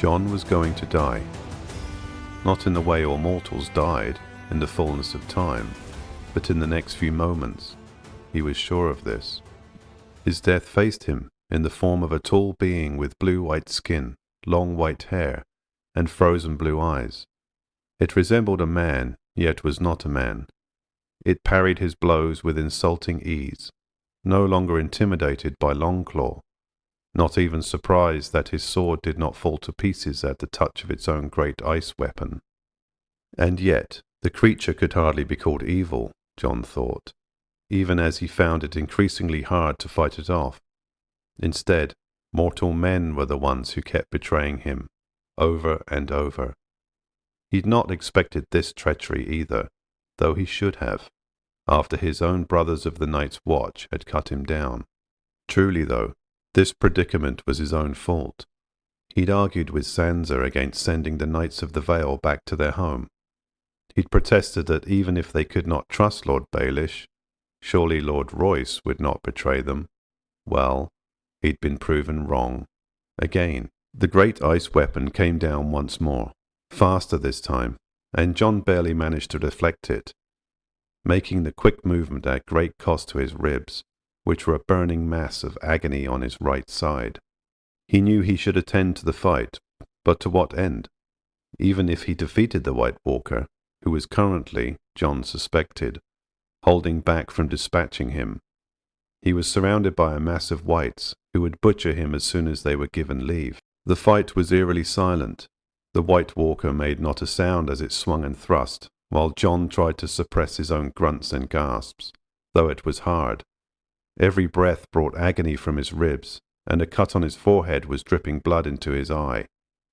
Jon was going to die. Not in the way all mortals died, in the fullness of time, but in the next few moments. He was sure of this. His death faced him in the form of a tall being with blue-white skin, long white hair, and frozen blue eyes. It resembled a man, yet was not a man. It parried his blows with insulting ease, no longer intimidated by Longclaw, not even surprised that his sword did not fall to pieces at the touch of its own great ice weapon. And yet, the creature could hardly be called evil, Jon thought, even as he found it increasingly hard to fight it off. Instead, mortal men were the ones who kept betraying him, over and over. He'd not expected this treachery either, though he should have, after his own brothers of the Night's Watch had cut him down. Truly, though, this predicament was his own fault. He'd argued with Sansa against sending the Knights of the Vale back to their home. He'd protested that even if they could not trust Lord Baelish, surely Lord Royce would not betray them. Well, he'd been proven wrong. Again, the great ice weapon came down once more, faster this time, and Jon barely managed to deflect it, making the quick movement at great cost to his ribs, which were a burning mass of agony on his right side. He knew he should attend to the fight, but to what end? Even if he defeated the White Walker, who was currently, Jon suspected, holding back from dispatching him, he was surrounded by a mass of whites who would butcher him as soon as they were given leave. The fight was eerily silent. The White Walker made not a sound as it swung and thrust, while Jon tried to suppress his own grunts and gasps, though it was hard. Every breath brought agony from his ribs, and a cut on his forehead was dripping blood into his eye.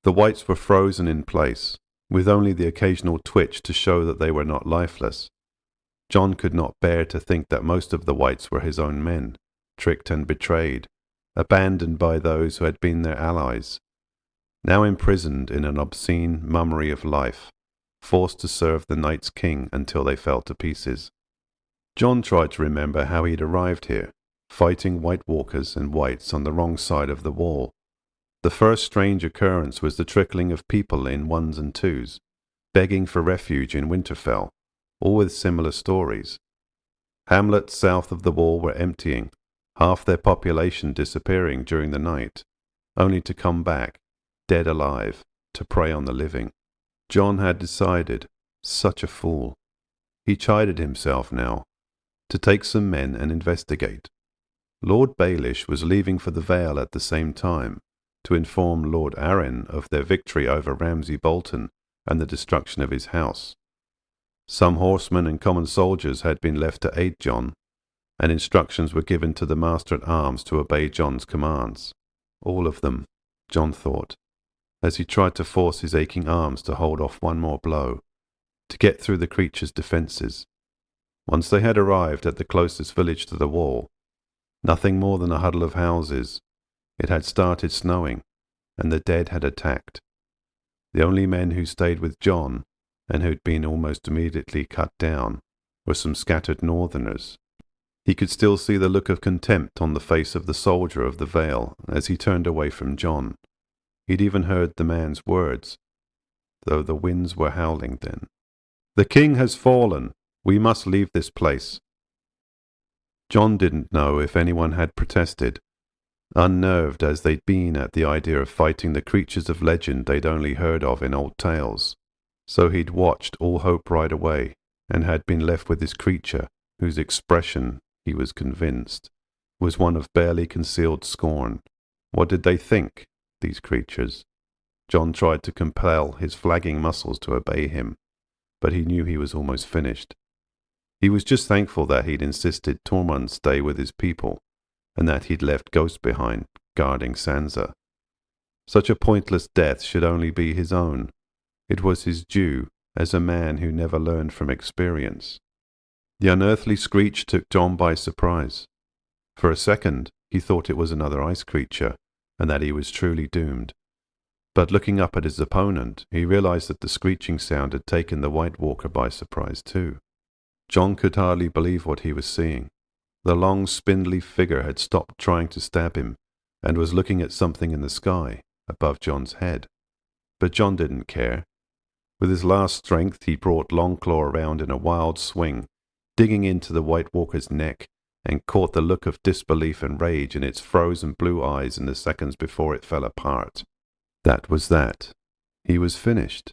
The whites were frozen in place, with only the occasional twitch to show that they were not lifeless. Jon could not bear to think that most of the whites were his own men, tricked and betrayed, abandoned by those who had been their allies, now imprisoned in an obscene mummery of life, forced to serve the Night's King until they fell to pieces. Jon tried to remember how he'd arrived here, fighting White Walkers and whites on the wrong side of the wall. The first strange occurrence was the trickling of people in ones and twos, begging for refuge in Winterfell, all with similar stories. Hamlets south of the wall were emptying, half their population disappearing during the night, only to come back, dead alive, to prey on the living. Jon had decided, such a fool. He chided himself now, to take some men and investigate. Lord Baelish was leaving for the Vale at the same time, to inform Lord Arryn of their victory over Ramsay Bolton and the destruction of his house. Some horsemen and common soldiers had been left to aid Jon, and instructions were given to the Master-at-Arms to obey Jon's commands. All of them, Jon thought, as he tried to force his aching arms to hold off one more blow, to get through the creature's defences. Once they had arrived at the closest village to the wall, nothing more than a huddle of houses, it had started snowing, and the dead had attacked. The only men who stayed with Jon, and who'd been almost immediately cut down, were some scattered northerners. He could still see the look of contempt on the face of the soldier of the Vale as he turned away from Jon. He'd even heard the man's words, though the winds were howling then. "The king has fallen. We must leave this place." Jon didn't know if anyone had protested, unnerved as they'd been at the idea of fighting the creatures of legend they'd only heard of in old tales. So he'd watched all hope ride away, and had been left with this creature, whose expression, he was convinced, was one of barely concealed scorn. What did they think, these creatures? Jon tried to compel his flagging muscles to obey him, but he knew he was almost finished. He was just thankful that he'd insisted Tormund stay with his people, and that he'd left Ghost behind, guarding Sansa. Such a pointless death should only be his own. It was his due, as a man who never learned from experience. The unearthly screech took Jon by surprise. For a second, he thought it was another ice creature, and that he was truly doomed. But looking up at his opponent, he realized that the screeching sound had taken the White Walker by surprise too. Jon could hardly believe what he was seeing. The long, spindly figure had stopped trying to stab him, and was looking at something in the sky, above Jon's head. but John didn't care. With his last strength, he brought Longclaw around in a wild swing, digging into the White Walker's neck, and caught the look of disbelief and rage in its frozen blue eyes in the seconds before it fell apart. That was that. He was finished.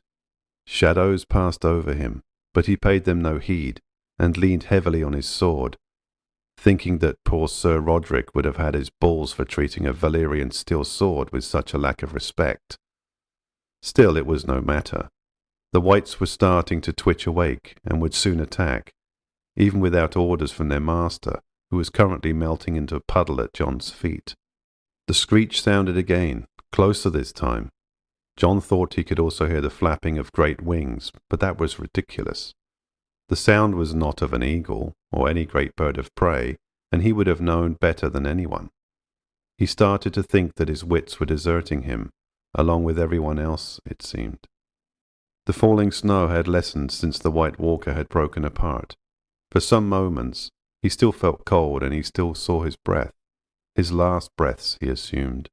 Shadows passed over him, but he paid them no heed, and leaned heavily on his sword, thinking that poor Sir Roderick would have had his balls for treating a Valyrian steel sword with such a lack of respect. Still, it was no matter. The Whites were starting to twitch awake, and would soon attack, even without orders from their master, who was currently melting into a puddle at Jon's feet. The screech sounded again, closer this time. Jon thought he could also hear the flapping of great wings, but that was ridiculous. The sound was not of an eagle, or any great bird of prey, and he would have known better than anyone. He started to think that his wits were deserting him, along with everyone else, it seemed. The falling snow had lessened since the White Walker had broken apart. For some moments, he still felt cold, and he still saw his breath. His last breaths, he assumed.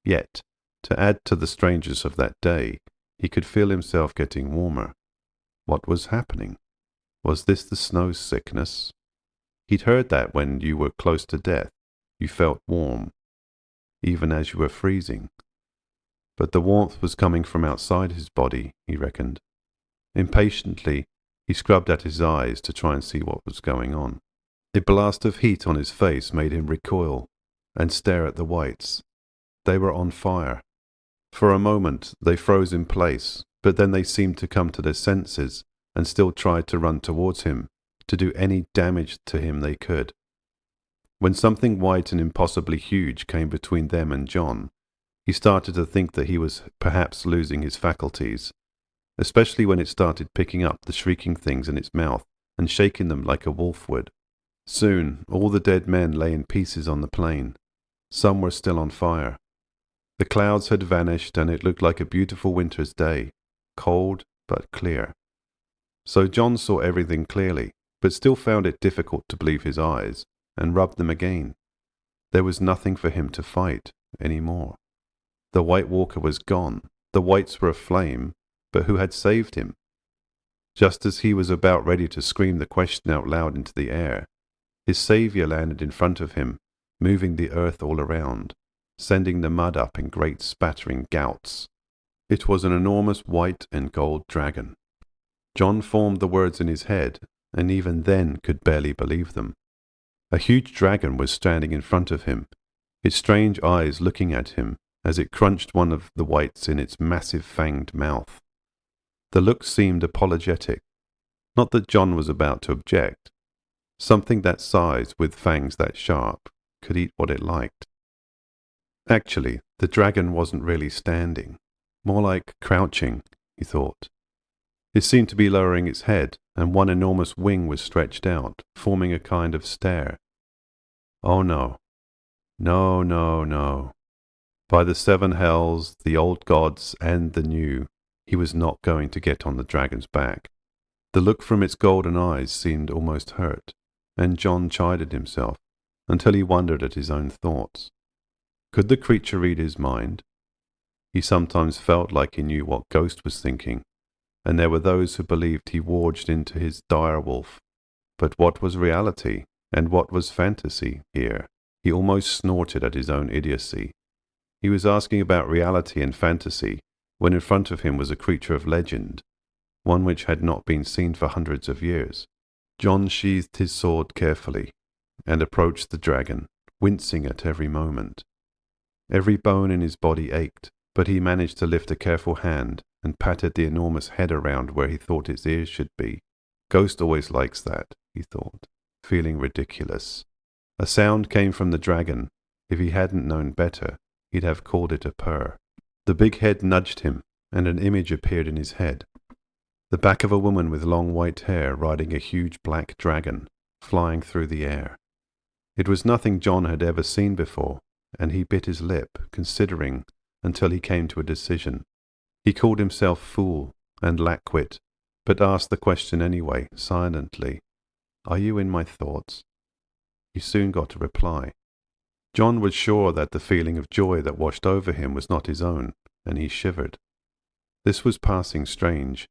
Yet, to add to the strangeness of that day, he could feel himself getting warmer. What was happening? Was this the snow sickness? He'd heard that when you were close to death, you felt warm, even as you were freezing. But the warmth was coming from outside his body, he reckoned. Impatiently, he scrubbed at his eyes to try and see what was going on. A blast of heat on his face made him recoil and stare at the Whites. They were on fire. For a moment, they froze in place, but then they seemed to come to their senses and still tried to run towards him, to do any damage to him they could. When something white and impossibly huge came between them and Jon, he started to think that he was perhaps losing his faculties, especially when it started picking up the shrieking things in its mouth and shaking them like a wolf would. Soon, all the dead men lay in pieces on the plain. Some were still on fire. The clouds had vanished, and it looked like a beautiful winter's day, cold but clear. So Jon saw everything clearly, but still found it difficult to believe his eyes, and rubbed them again. There was nothing for him to fight any more. The White Walker was gone. The Whites were aflame, but who had saved him? Just as he was about ready to scream the question out loud into the air, his saviour landed in front of him, moving the earth all around, sending the mud up in great spattering gouts. It was an enormous white and gold dragon. Jon formed the words in his head, and even then could barely believe them. A huge dragon was standing in front of him, its strange eyes looking at him as it crunched one of the Whites in its massive fanged mouth. The look seemed apologetic. Not that Jon was about to object. Something that size, with fangs that sharp, could eat what it liked. Actually, the dragon wasn't really standing, more like crouching, he thought. It seemed to be lowering its head, and one enormous wing was stretched out, forming a kind of stare. Oh no. No, no, no. By the seven hells, the old gods and the new, he was not going to get on the dragon's back. The look from its golden eyes seemed almost hurt, and Jon chided himself, until he wondered at his own thoughts. Could the creature read his mind? He sometimes felt like he knew what Ghost was thinking, and there were those who believed he warged into his dire wolf. But what was reality, and what was fantasy here? He almost snorted at his own idiocy. He was asking about reality and fantasy, when in front of him was a creature of legend, one which had not been seen for hundreds of years. Jon sheathed his sword carefully, and approached the dragon, wincing at every moment. Every bone in his body ached, but he managed to lift a careful hand and patted the enormous head around where he thought its ears should be. Ghost always likes that, he thought, feeling ridiculous. A sound came from the dragon. If he hadn't known better, he'd have called it a purr. The big head nudged him, and an image appeared in his head. The back of a woman with long white hair riding a huge black dragon, flying through the air. It was nothing Jon had ever seen before, and he bit his lip, considering, until he came to a decision. He called himself fool and lackwit, but asked the question anyway, silently. Are you in my thoughts? He soon got a reply. Jon was sure that the feeling of joy that washed over him was not his own, and he shivered. This was passing strange.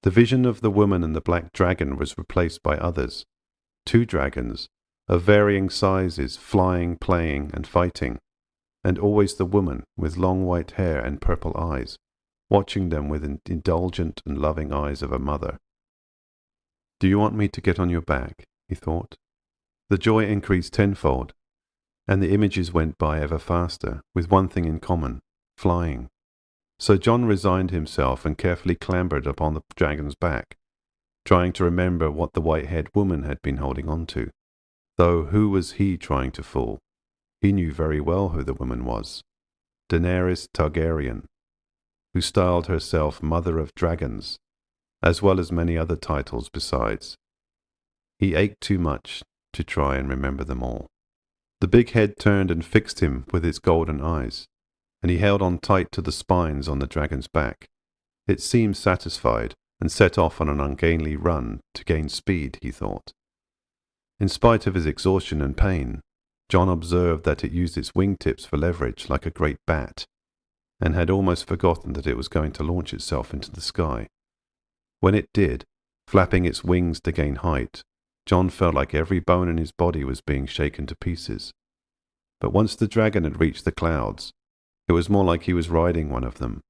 The vision of the woman and the black dragon was replaced by others. 2 dragons, of varying sizes, flying, playing, and fighting, and always the woman with long white hair and purple eyes, watching them with indulgent and loving eyes of a mother. "Do you want me to get on your back?" he thought. The joy increased tenfold, and the images went by ever faster, with one thing in common: flying. So Jon resigned himself and carefully clambered upon the dragon's back, trying to remember what the white-haired woman had been holding on to. Though who was he trying to fool? He knew very well who the woman was. Daenerys Targaryen, who styled herself Mother of Dragons, as well as many other titles besides. He ached too much to try and remember them all. The big head turned and fixed him with its golden eyes, and he held on tight to the spines on the dragon's back. It seemed satisfied, and set off on an ungainly run to gain speed, he thought. In spite of his exhaustion and pain, Jon observed that it used its wingtips for leverage like a great bat, and had almost forgotten that it was going to launch itself into the sky. When it did, flapping its wings to gain height, Jon felt like every bone in his body was being shaken to pieces. But once the dragon had reached the clouds, it was more like he was riding one of them.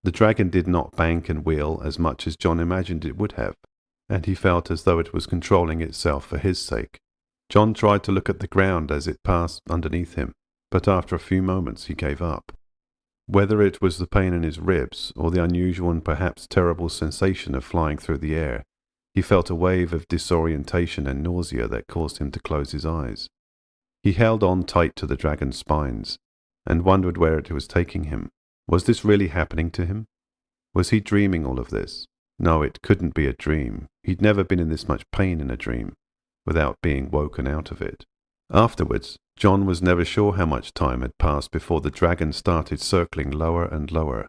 The dragon did not bank and wheel as much as Jon imagined it would have, and he felt as though it was controlling itself for his sake. Jon tried to look at the ground as it passed underneath him, but after a few moments he gave up. Whether it was the pain in his ribs or the unusual and perhaps terrible sensation of flying through the air, he felt a wave of disorientation and nausea that caused him to close his eyes. He held on tight to the dragon's spines, and wondered where it was taking him. Was this really happening to him? Was he dreaming all of this? No, it couldn't be a dream. He'd never been in this much pain in a dream, without being woken out of it. Afterwards, Jon was never sure how much time had passed before the dragon started circling lower and lower.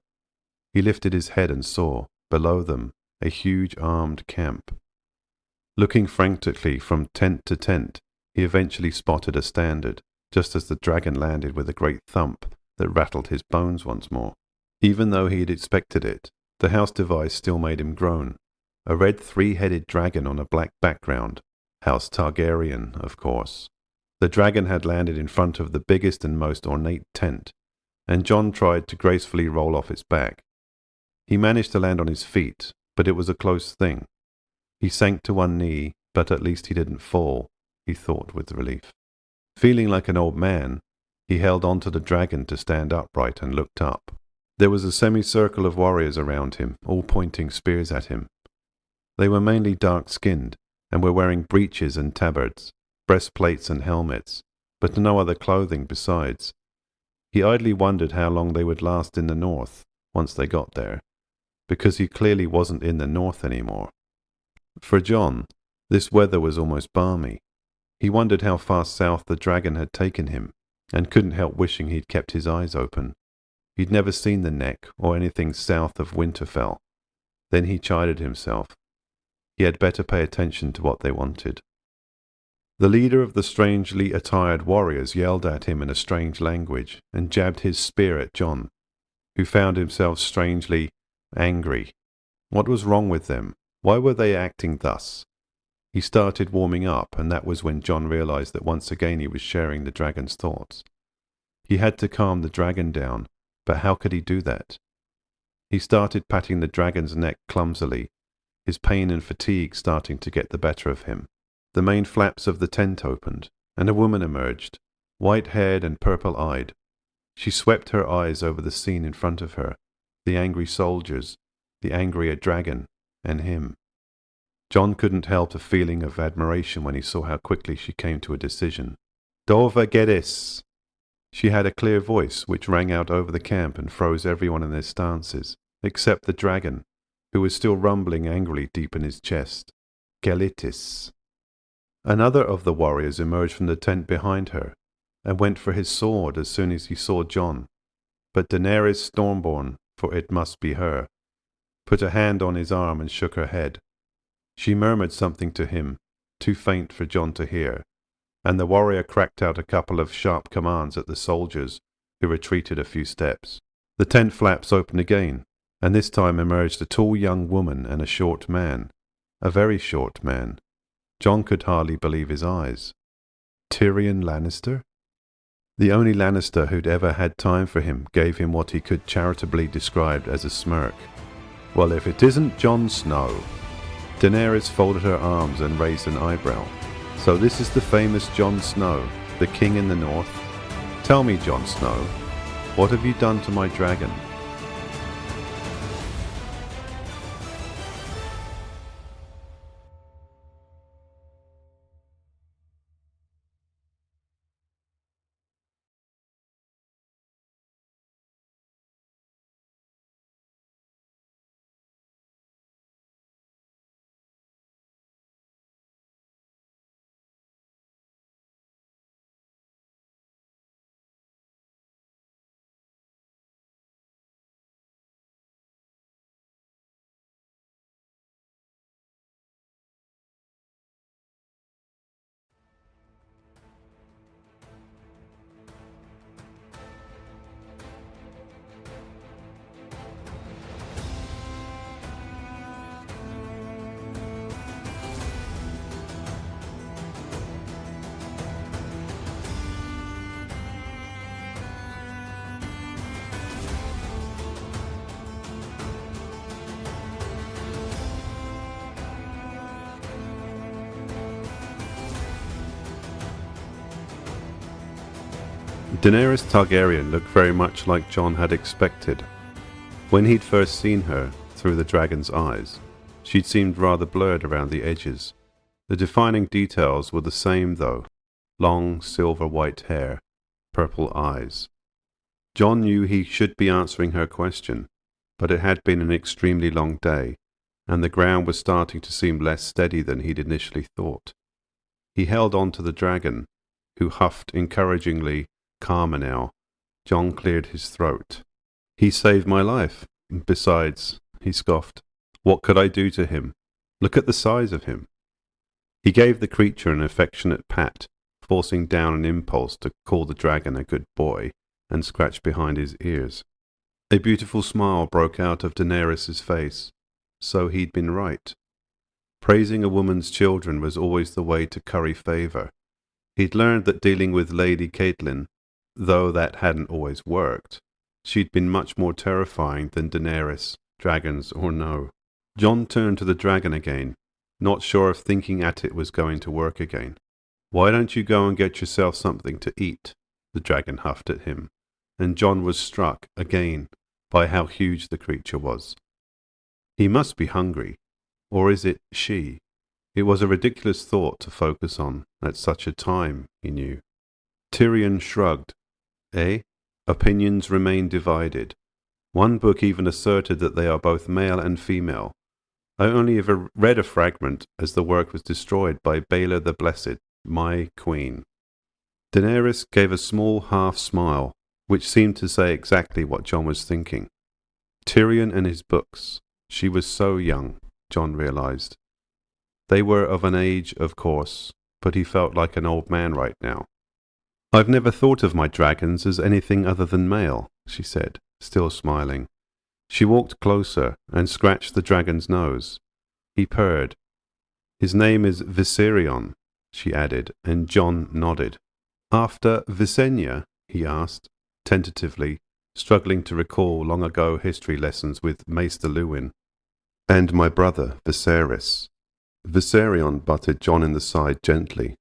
He lifted his head and saw, below them, a huge armed camp. Looking frantically from tent to tent, he eventually spotted a standard, just as the dragon landed with a great thump that rattled his bones once more. Even though he had expected it, the house device still made him groan. A red 3-headed dragon on a black background. House Targaryen, of course. The dragon had landed in front of the biggest and most ornate tent, and Jon tried to gracefully roll off its back. He managed to land on his feet, but it was a close thing. He sank to one knee, but at least he didn't fall, he thought with relief. Feeling like an old man, he held on to the dragon to stand upright and looked up. There was a semicircle of warriors around him, all pointing spears at him. They were mainly dark-skinned, and were wearing breeches and tabards, breastplates and helmets, but no other clothing besides. He idly wondered how long they would last in the north, once they got there, because he clearly wasn't in the north anymore. For Jon, this weather was almost balmy. He wondered how far south the dragon had taken him, and couldn't help wishing he'd kept his eyes open. He'd never seen the Neck or anything south of Winterfell. Then he chided himself. He had better pay attention to what they wanted. The leader of the strangely attired warriors yelled at him in a strange language and jabbed his spear at Jon, who found himself strangely angry. What was wrong with them? Why were they acting thus? He started warming up, and that was when Jon realized that once again he was sharing the dragon's thoughts. He had to calm the dragon down, but how could he do that? He started patting the dragon's neck clumsily, his pain and fatigue starting to get the better of him. The main flaps of the tent opened, and a woman emerged, white-haired and purple-eyed. She swept her eyes over the scene in front of her, the angry soldiers, the angrier dragon, and him. Jon couldn't help a feeling of admiration when he saw how quickly she came to a decision. "Dova Gedis!" She had a clear voice which rang out over the camp and froze everyone in their stances, except the dragon, who was still rumbling angrily deep in his chest. "Gelitis." Another of the warriors emerged from the tent behind her, and went for his sword as soon as he saw Jon. But Daenerys Stormborn, for it must be her, put a hand on his arm and shook her head. She murmured something to him, too faint for Jon to hear, and the warrior cracked out a couple of sharp commands at the soldiers, who retreated a few steps. The tent flaps opened again, and this time emerged a tall young woman and a short man, a very short man. Jon could hardly believe his eyes. Tyrion Lannister? The only Lannister who'd ever had time for him gave him what he could charitably describe as a smirk. Well, if it isn't Jon Snow. Daenerys folded her arms and raised an eyebrow. So this is the famous Jon Snow, the king in the north? Tell me, Jon Snow, what have you done to my dragon? Daenerys Targaryen looked very much like Jon had expected. When he'd first seen her through the dragon's eyes, she'd seemed rather blurred around the edges. The defining details were the same though: long silver-white hair, purple eyes. Jon knew he should be answering her question, but it had been an extremely long day, and the ground was starting to seem less steady than he'd initially thought. He held on to the dragon, who huffed encouragingly. Calmer now. Jon cleared his throat. He saved my life. Besides, he scoffed, what could I do to him? Look at the size of him. He gave the creature an affectionate pat, forcing down an impulse to call the dragon a good boy, and scratch behind his ears. A beautiful smile broke out of Daenerys' face. So he'd been right. Praising a woman's children was always the way to curry favour. He'd learned that dealing with Lady Catelyn, though that hadn't always worked, she'd been much more terrifying than Daenerys, dragons or no. Jon turned to the dragon again, not sure if thinking at it was going to work again. Why don't you go and get yourself something to eat? The dragon huffed at him, and Jon was struck, again, by how huge the creature was. He must be hungry. Or is it she? It was a ridiculous thought to focus on at such a time, he knew. Tyrion shrugged. Opinions remain divided. One book even asserted that they are both male and female. I only ever read a fragment as the work was destroyed by Baelor the Blessed, my queen. Daenerys gave a small half-smile, which seemed to say exactly what Jon was thinking. Tyrion and his books. She was so young, Jon realized. They were of an age, of course, but he felt like an old man right now. I've never thought of my dragons as anything other than male, she said, still smiling. She walked closer and scratched the dragon's nose. He purred. His name is Viserion, she added, and Jon nodded. After Visenya? He asked, tentatively, struggling to recall long ago history lessons with Maester Luwin. And my brother, Viserys. Viserion butted Jon in the side gently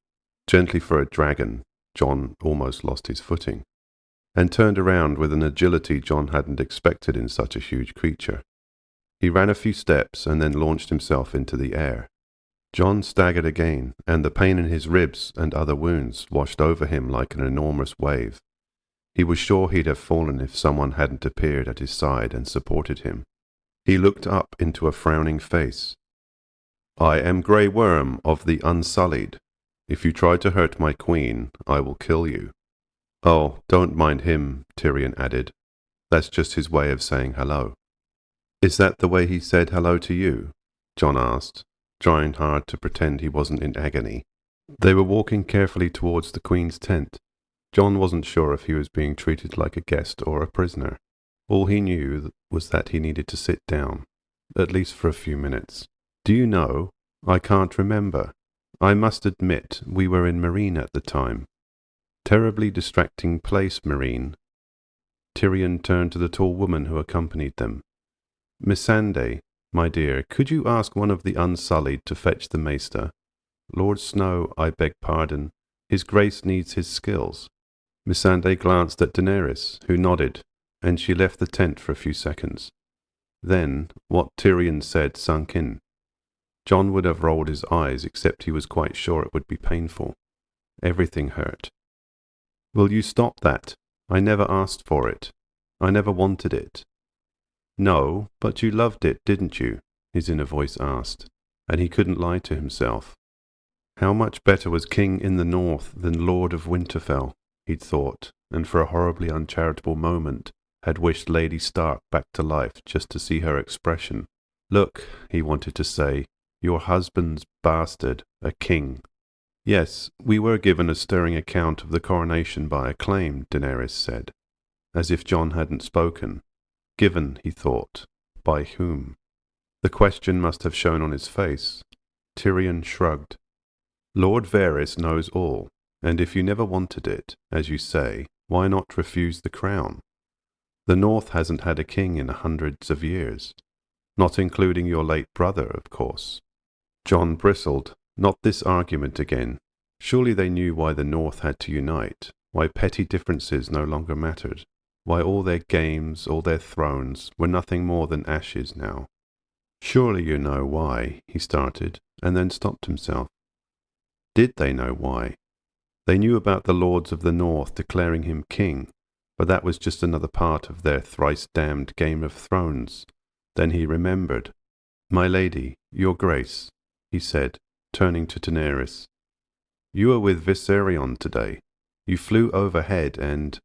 for a dragon. Jon almost lost his footing, and turned around with an agility Jon hadn't expected in such a huge creature. He ran a few steps and then launched himself into the air. Jon staggered again, and the pain in his ribs and other wounds washed over him like an enormous wave. He was sure he'd have fallen if someone hadn't appeared at his side and supported him. He looked up into a frowning face. I am Grey Worm of the Unsullied. If you try to hurt my queen, I will kill you. Oh, don't mind him, Tyrion added. That's just his way of saying hello. Is that the way he said hello to you? Jon asked, trying hard to pretend he wasn't in agony. They were walking carefully towards the queen's tent. Jon wasn't sure if he was being treated like a guest or a prisoner. All he knew was that he needed to sit down, at least for a few minutes. Do you know, I can't remember. I must admit we were in Marine at the time. Terribly distracting place, Marine. Tyrion turned to the tall woman who accompanied them. Missandei, my dear, could you ask one of the Unsullied to fetch the maester? Lord Snow, I beg pardon. His Grace needs his skills. Missandei glanced at Daenerys, who nodded, and she left the tent for a few seconds. Then, what Tyrion said sunk in. Jon would have rolled his eyes, except he was quite sure it would be painful. Everything hurt. Will you stop that? I never asked for it. I never wanted it. No, but you loved it, didn't you? His inner voice asked, and he couldn't lie to himself. How much better was King in the North than Lord of Winterfell, he'd thought, and for a horribly uncharitable moment had wished Lady Stark back to life just to see her expression. Look, he wanted to say, your husband's bastard, a king. Yes, we were given a stirring account of the coronation by acclaim, Daenerys said, as if Jon hadn't spoken. Given, he thought, by whom? The question must have shown on his face. Tyrion shrugged. Lord Varys knows all, and if you never wanted it, as you say, why not refuse the crown? The North hasn't had a king in hundreds of years, not including your late brother, of course. Jon bristled. Not this argument again. Surely they knew why the North had to unite, why petty differences no longer mattered, why all their games, all their thrones, were nothing more than ashes now. Surely you know why, he started, and then stopped himself. Did they know why? They knew about the lords of the North declaring him king, but that was just another part of their thrice-damned Game of Thrones. Then he remembered. My lady, your grace, he said, turning to Daenerys. You were with Viserion today. You flew overhead and...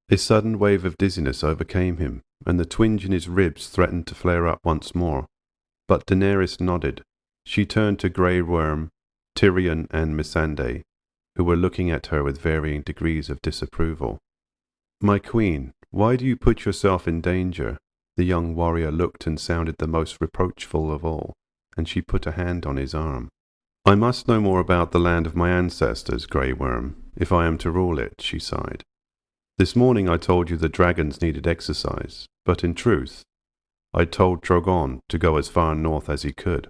A sudden wave of dizziness overcame him, and the twinge in his ribs threatened to flare up once more. But Daenerys nodded. She turned to Grey Worm, Tyrion and Missandei, who were looking at her with varying degrees of disapproval. My queen, why do you put yourself in danger? The young warrior looked and sounded the most reproachful of all, and she put a hand on his arm. I must know more about the land of my ancestors, Grey Worm, if I am to rule it, she sighed. This morning I told you the dragons needed exercise, but in truth, I told Drogon to go as far north as he could.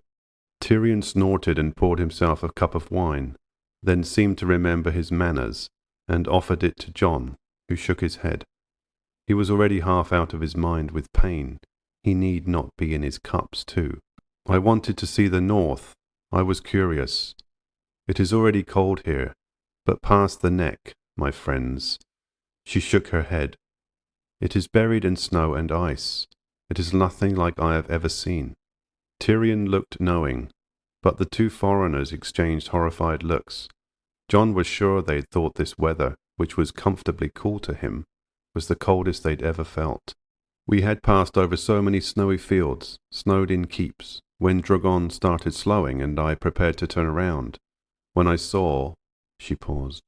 Tyrion snorted and poured himself a cup of wine, then seemed to remember his manners, and offered it to Jon, who shook his head. He was already half out of his mind with pain. He need not be in his cups too. I wanted to see the north. I was curious. It is already cold here, but past the neck, my friends. She shook her head. It is buried in snow and ice. It is nothing like I have ever seen. Tyrion looked knowing, but the two foreigners exchanged horrified looks. Jon was sure they'd thought this weather, which was comfortably cool to him, was the coldest they'd ever felt. We had passed over so many snowy fields, snowed in keeps, when Drogon started slowing and I prepared to turn around. When I saw... She paused.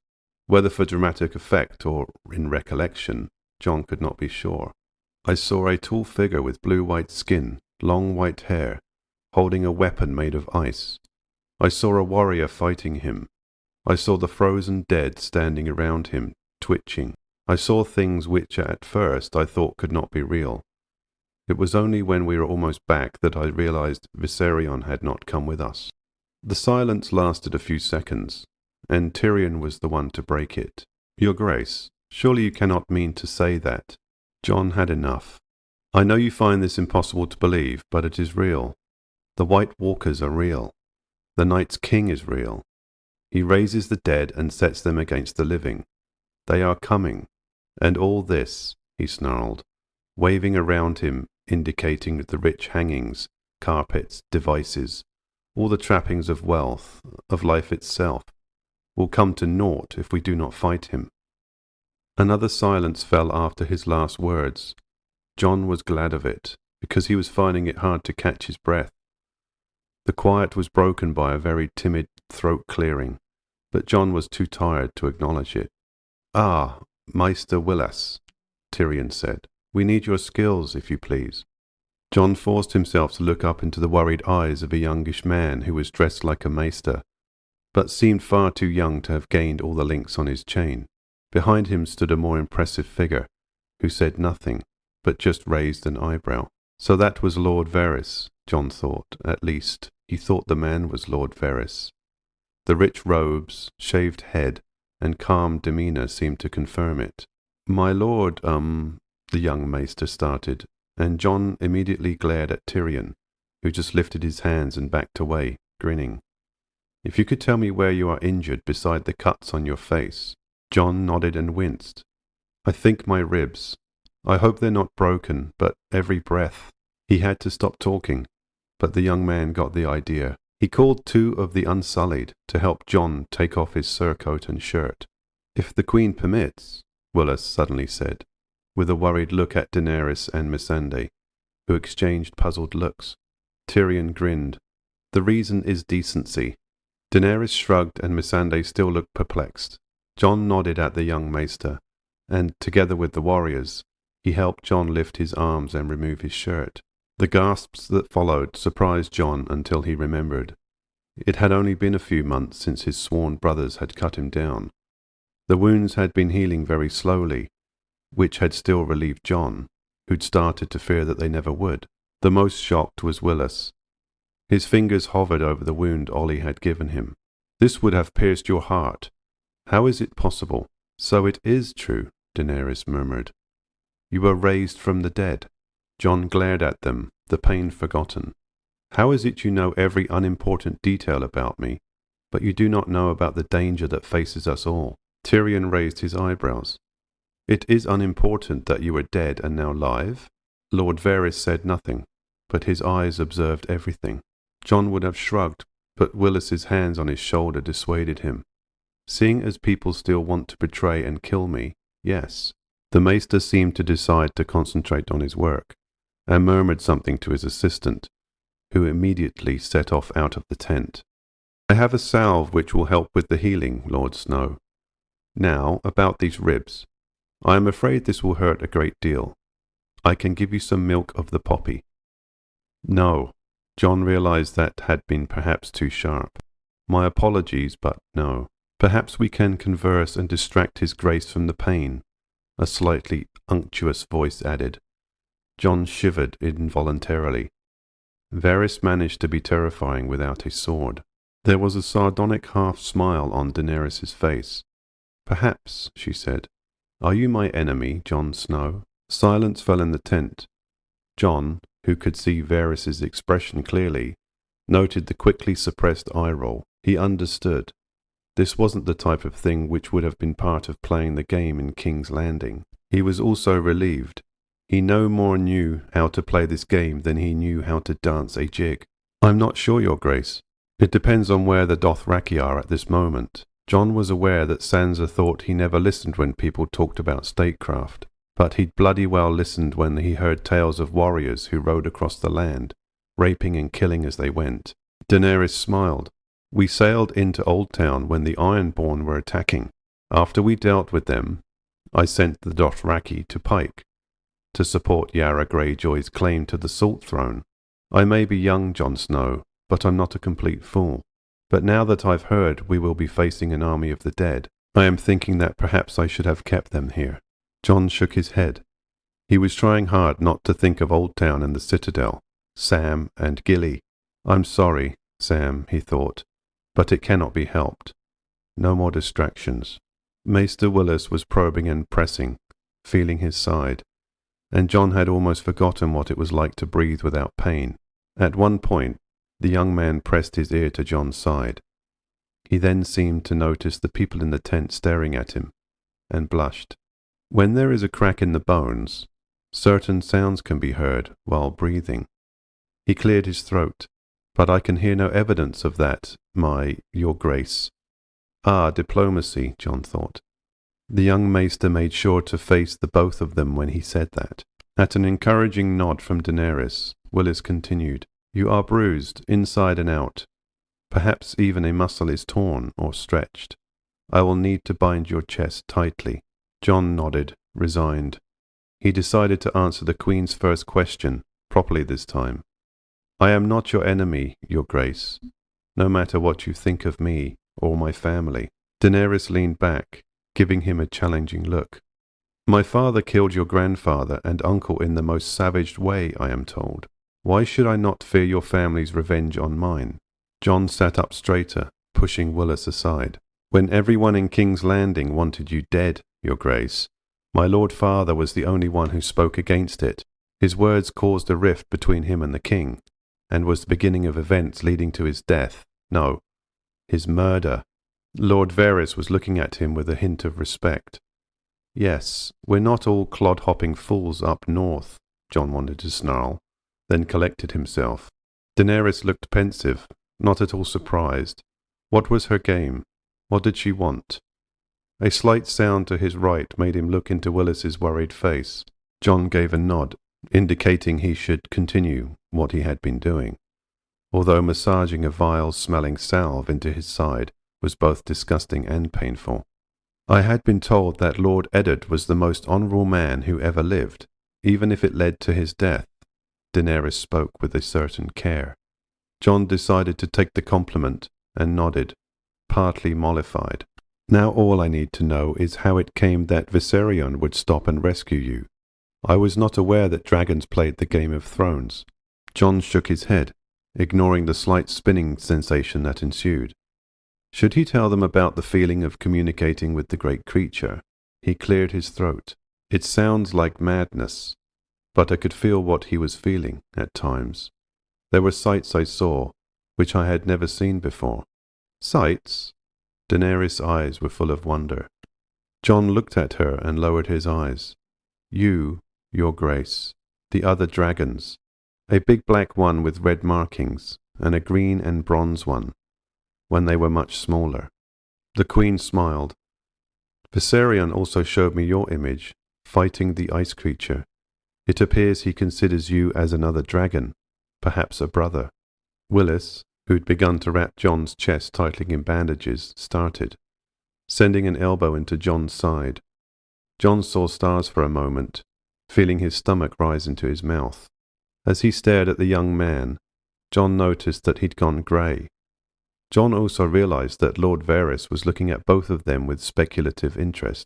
Whether for dramatic effect or in recollection, Jon could not be sure. I saw a tall figure with blue-white skin, long white hair, holding a weapon made of ice. I saw a warrior fighting him. I saw the frozen dead standing around him, twitching. I saw things which at first I thought could not be real. It was only when we were almost back that I realized Viserion had not come with us. The silence lasted a few seconds, and Tyrion was the one to break it. Your Grace, surely you cannot mean to say that. Jon had enough. I know you find this impossible to believe, but it is real. The White Walkers are real. The Night's King is real. He raises the dead and sets them against the living. They are coming. And all this, he snarled, waving around him, indicating the rich hangings, carpets, devices, all the trappings of wealth, of life itself, will come to naught if we do not fight him. Another silence fell after his last words. Jon was glad of it, because he was finding it hard to catch his breath. The quiet was broken by a very timid throat clearing, but Jon was too tired to acknowledge it. Ah, Maester Willas, Tyrion said. We need your skills, if you please." John forced himself to look up into the worried eyes of a youngish man who was dressed like a maester, but seemed far too young to have gained all the links on his chain. Behind him stood a more impressive figure, who said nothing, but just raised an eyebrow. So that was Lord Varys, John thought. At least, he thought the man was Lord Varys. The rich robes, shaved head, and calm demeanour seemed to confirm it. "My lord, the young maester started, and John immediately glared at Tyrion, who just lifted his hands and backed away, grinning. "If you could tell me where you are injured beside the cuts on your face." John nodded and winced. "I think my ribs. I hope they're not broken, but every breath." He had to stop talking, but the young man got the idea. He called 2 of the Unsullied to help John take off his surcoat and shirt. "If the Queen permits," Willis suddenly said, with a worried look at Daenerys and Missandei, who exchanged puzzled looks. Tyrion grinned. "The reason is decency." Daenerys shrugged and Missandei still looked perplexed. John nodded at the young maester, and, together with the warriors, he helped John lift his arms and remove his shirt. The gasps that followed surprised John until he remembered. It had only been a few months since his sworn brothers had cut him down. The wounds had been healing very slowly, which had still relieved John, who'd started to fear that they never would. The most shocked was Willis. His fingers hovered over the wound Ollie had given him. "This would have pierced your heart. How is it possible?" "So it is true," Daenerys murmured. "You were raised from the dead." John glared at them, the pain forgotten. "How is it you know every unimportant detail about me, but you do not know about the danger that faces us all?" Tyrion raised his eyebrows. "It is unimportant that you are dead and now live?" Lord Varys said nothing, but his eyes observed everything. John would have shrugged, but Willis's hands on his shoulder dissuaded him. "Seeing as people still want to betray and kill me, yes." The maester seemed to decide to concentrate on his work, and murmured something to his assistant, who immediately set off out of the tent. "I have a salve which will help with the healing, Lord Snow. Now, about these ribs. I am afraid this will hurt a great deal. I can give you some milk of the poppy." "No." John realized that had been perhaps too sharp. "My apologies, but no. Perhaps we can converse and distract his grace from the pain," a slightly unctuous voice added. John shivered involuntarily. Varys managed to be terrifying without a sword. There was a sardonic half-smile on Daenerys' face. "Perhaps," she said. "Are you my enemy, Jon Snow?" Silence fell in the tent. John, who could see Varys' expression clearly, noted the quickly suppressed eye-roll. He understood. This wasn't the type of thing which would have been part of playing the game in King's Landing. He was also relieved. He no more knew how to play this game than he knew how to dance a jig. "I'm not sure, Your Grace. It depends on where the Dothraki are at this moment." John was aware that Sansa thought he never listened when people talked about statecraft, but he'd bloody well listened when he heard tales of warriors who rode across the land, raping and killing as they went. Daenerys smiled. "We sailed into Old Town when the Ironborn were attacking. After we dealt with them, I sent the Dothraki to Pike to support Yara Greyjoy's claim to the Salt Throne. I may be young, Jon Snow, but I'm not a complete fool. But now that I've heard we will be facing an army of the dead, I am thinking that perhaps I should have kept them here." John shook his head. He was trying hard not to think of Old Town and the Citadel, Sam and Gilly. "I'm sorry, Sam," he thought, "but it cannot be helped. No more distractions." Maester Willis was probing and pressing, feeling his side, and John had almost forgotten what it was like to breathe without pain. At one point, the young man pressed his ear to John's side. He then seemed to notice the people in the tent staring at him, and blushed. When there is a crack in the bones, certain sounds can be heard while breathing. He cleared his throat. "But I can hear no evidence of that, Your Grace." Ah, diplomacy, John thought. The young maester made sure to face the both of them when he said that. At an encouraging nod from Daenerys, Willis continued, "You are bruised, inside and out. Perhaps even a muscle is torn or stretched. I will need to bind your chest tightly." John nodded, resigned. He decided to answer the Queen's first question, properly this time. I am not your enemy, Your Grace, no matter what you think of me or my family. Daenerys leaned back, giving him a challenging look. My father killed your grandfather and uncle in the most savage way, I am told. Why should I not fear your family's revenge on mine? Jon sat up straighter, pushing Willis aside. When everyone in King's Landing wanted you dead, Your Grace, my Lord Father was the only one who spoke against it. His words caused a rift between him and the king, and was the beginning of events leading to his death. No, his murder. Lord Varys was looking at him with a hint of respect. Yes, we're not all clod-hopping fools up north, Jon wanted to snarl, then collected himself. Daenerys looked pensive, not at all surprised. What was her game? What did she want? A slight sound to his right made him look into Willis's worried face. Jon gave a nod, indicating he should continue what he had been doing, although massaging a vile-smelling salve into his side was both disgusting and painful. I had been told that Lord Eddard was the most honourable man who ever lived, even if it led to his death. Daenerys spoke with a certain care. Jon decided to take the compliment and nodded, partly mollified. Now all I need to know is how it came that Viserion would stop and rescue you. I was not aware that dragons played the Game of Thrones. Jon shook his head, ignoring the slight spinning sensation that ensued. Should he tell them about the feeling of communicating with the great creature? He cleared his throat. It sounds like madness, but I could feel what he was feeling at times. There were sights I saw, which I had never seen before. Sights? Daenerys' eyes were full of wonder. Jon looked at her and lowered his eyes. You, Your Grace, the other dragons, a big black one with red markings, and a green and bronze one, when they were much smaller. The Queen smiled. Viserion also showed me your image, fighting the ice creature. It appears he considers you as another dragon, perhaps a brother. Willis, who'd begun to wrap Jon's chest tightly in bandages, started, sending an elbow into Jon's side. Jon saw stars for a moment, feeling his stomach rise into his mouth. As he stared at the young man, Jon noticed that he'd gone grey. Jon also realized that Lord Varys was looking at both of them with speculative interest.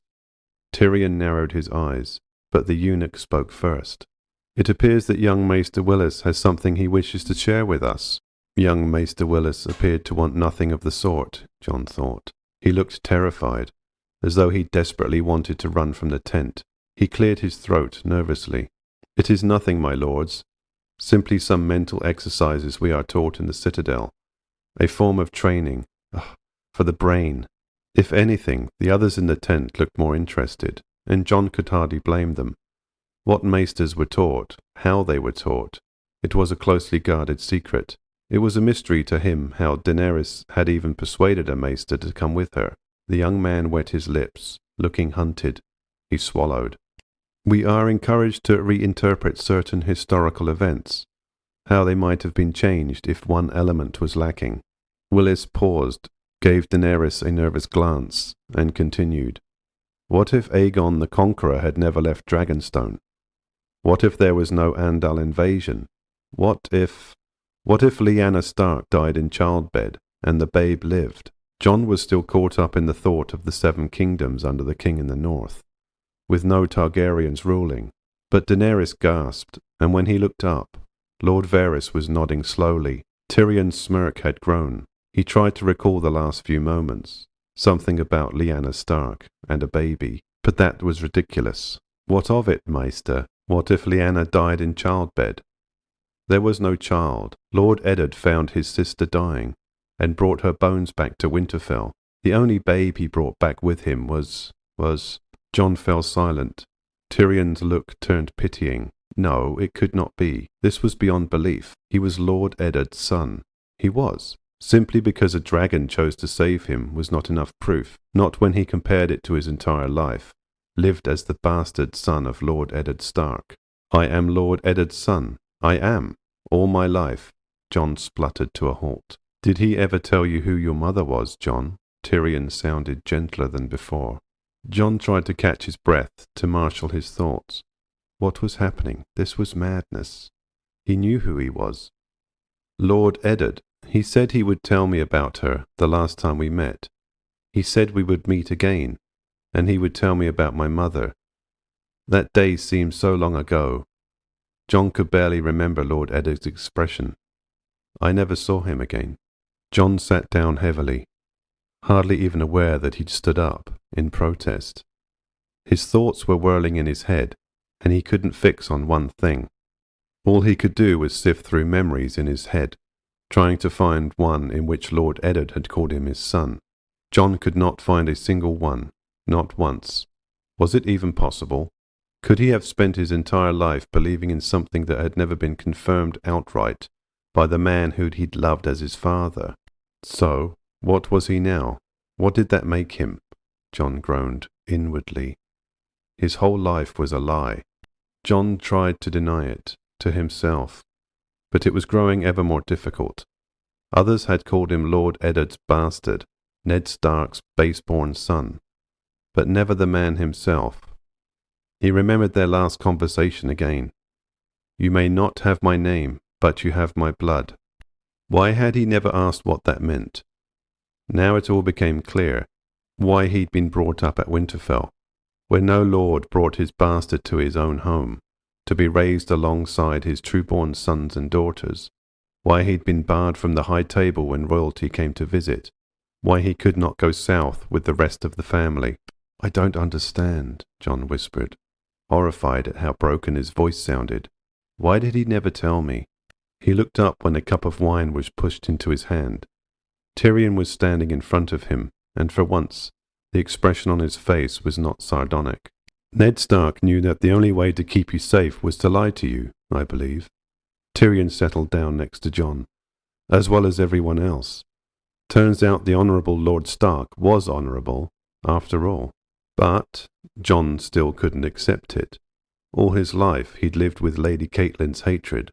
Tyrion narrowed his eyes, but the eunuch spoke first. It appears that young Maester Willis has something he wishes to share with us. Young Maester Willis appeared to want nothing of the sort, Jon thought. He looked terrified, as though he desperately wanted to run from the tent. He cleared his throat nervously. It is nothing, my lords. Simply some mental exercises we are taught in the citadel. A form of training, for the brain. If anything, the others in the tent looked more interested, and Jon could hardly blame them. What maesters were taught, how they were taught, it was a closely guarded secret. It was a mystery to him how Daenerys had even persuaded a maester to come with her. The young man wet his lips, looking hunted. He swallowed. We are encouraged to reinterpret certain historical events, how they might have been changed if one element was lacking. Willis paused, gave Daenerys a nervous glance, and continued. What if Aegon the Conqueror had never left Dragonstone? What if there was no Andal invasion? What if Lyanna Stark died in childbed, and the babe lived? Jon was still caught up in the thought of the 7 kingdoms under the king in the north, with no Targaryens ruling. But Daenerys gasped, and when he looked up, Lord Varys was nodding slowly. Tyrion's smirk had grown. He tried to recall the last few moments. Something about Lyanna Stark and a baby, but that was ridiculous. What of it, Maester? What if Lyanna died in childbed? There was no child. Lord Eddard found his sister dying, and brought her bones back to Winterfell. The only babe he brought back with him was... Jon fell silent. Tyrion's look turned pitying. No, it could not be. This was beyond belief. He was Lord Eddard's son. He was. Simply because a dragon chose to save him was not enough proof, not when he compared it to his entire life, lived as the bastard son of Lord Eddard Stark. I am Lord Eddard's son. I am. All my life. Jon spluttered to a halt. Did he ever tell you who your mother was, Jon? Tyrion sounded gentler than before. Jon tried to catch his breath, to marshal his thoughts. What was happening? This was madness. He knew who he was. Lord Eddard. He said he would tell me about her the last time we met. He said we would meet again, and he would tell me about my mother. That day seemed so long ago. John could barely remember Lord Eddard's expression. I never saw him again. John sat down heavily, hardly even aware that he'd stood up in protest. His thoughts were whirling in his head, and he couldn't fix on one thing. All he could do was sift through memories in his head, trying to find one in which Lord Eddard had called him his son. John could not find a single one, not once. Was it even possible? Could he have spent his entire life believing in something that had never been confirmed outright by the man who he'd loved as his father? So, what was he now? What did that make him? John groaned inwardly. His whole life was a lie. John tried to deny it, to himself, but it was growing ever more difficult. Others had called him Lord Eddard's bastard, Ned Stark's base-born son, but never the man himself. He remembered their last conversation again. You may not have my name, but you have my blood. Why had he never asked what that meant? Now it all became clear. Why he'd been brought up at Winterfell, where no lord brought his bastard to his own home, to be raised alongside his true-born sons and daughters. Why he'd been barred from the high table when royalty came to visit. Why he could not go south with the rest of the family. I don't understand, John whispered, horrified at how broken his voice sounded. Why did he never tell me? He looked up when a cup of wine was pushed into his hand. Tyrion was standing in front of him, and for once, the expression on his face was not sardonic. Ned Stark knew that the only way to keep you safe was to lie to you, I believe. Tyrion settled down next to John, as well as everyone else. Turns out the Honourable Lord Stark was honourable, after all. But John still couldn't accept it. All his life he'd lived with Lady Catelyn's hatred,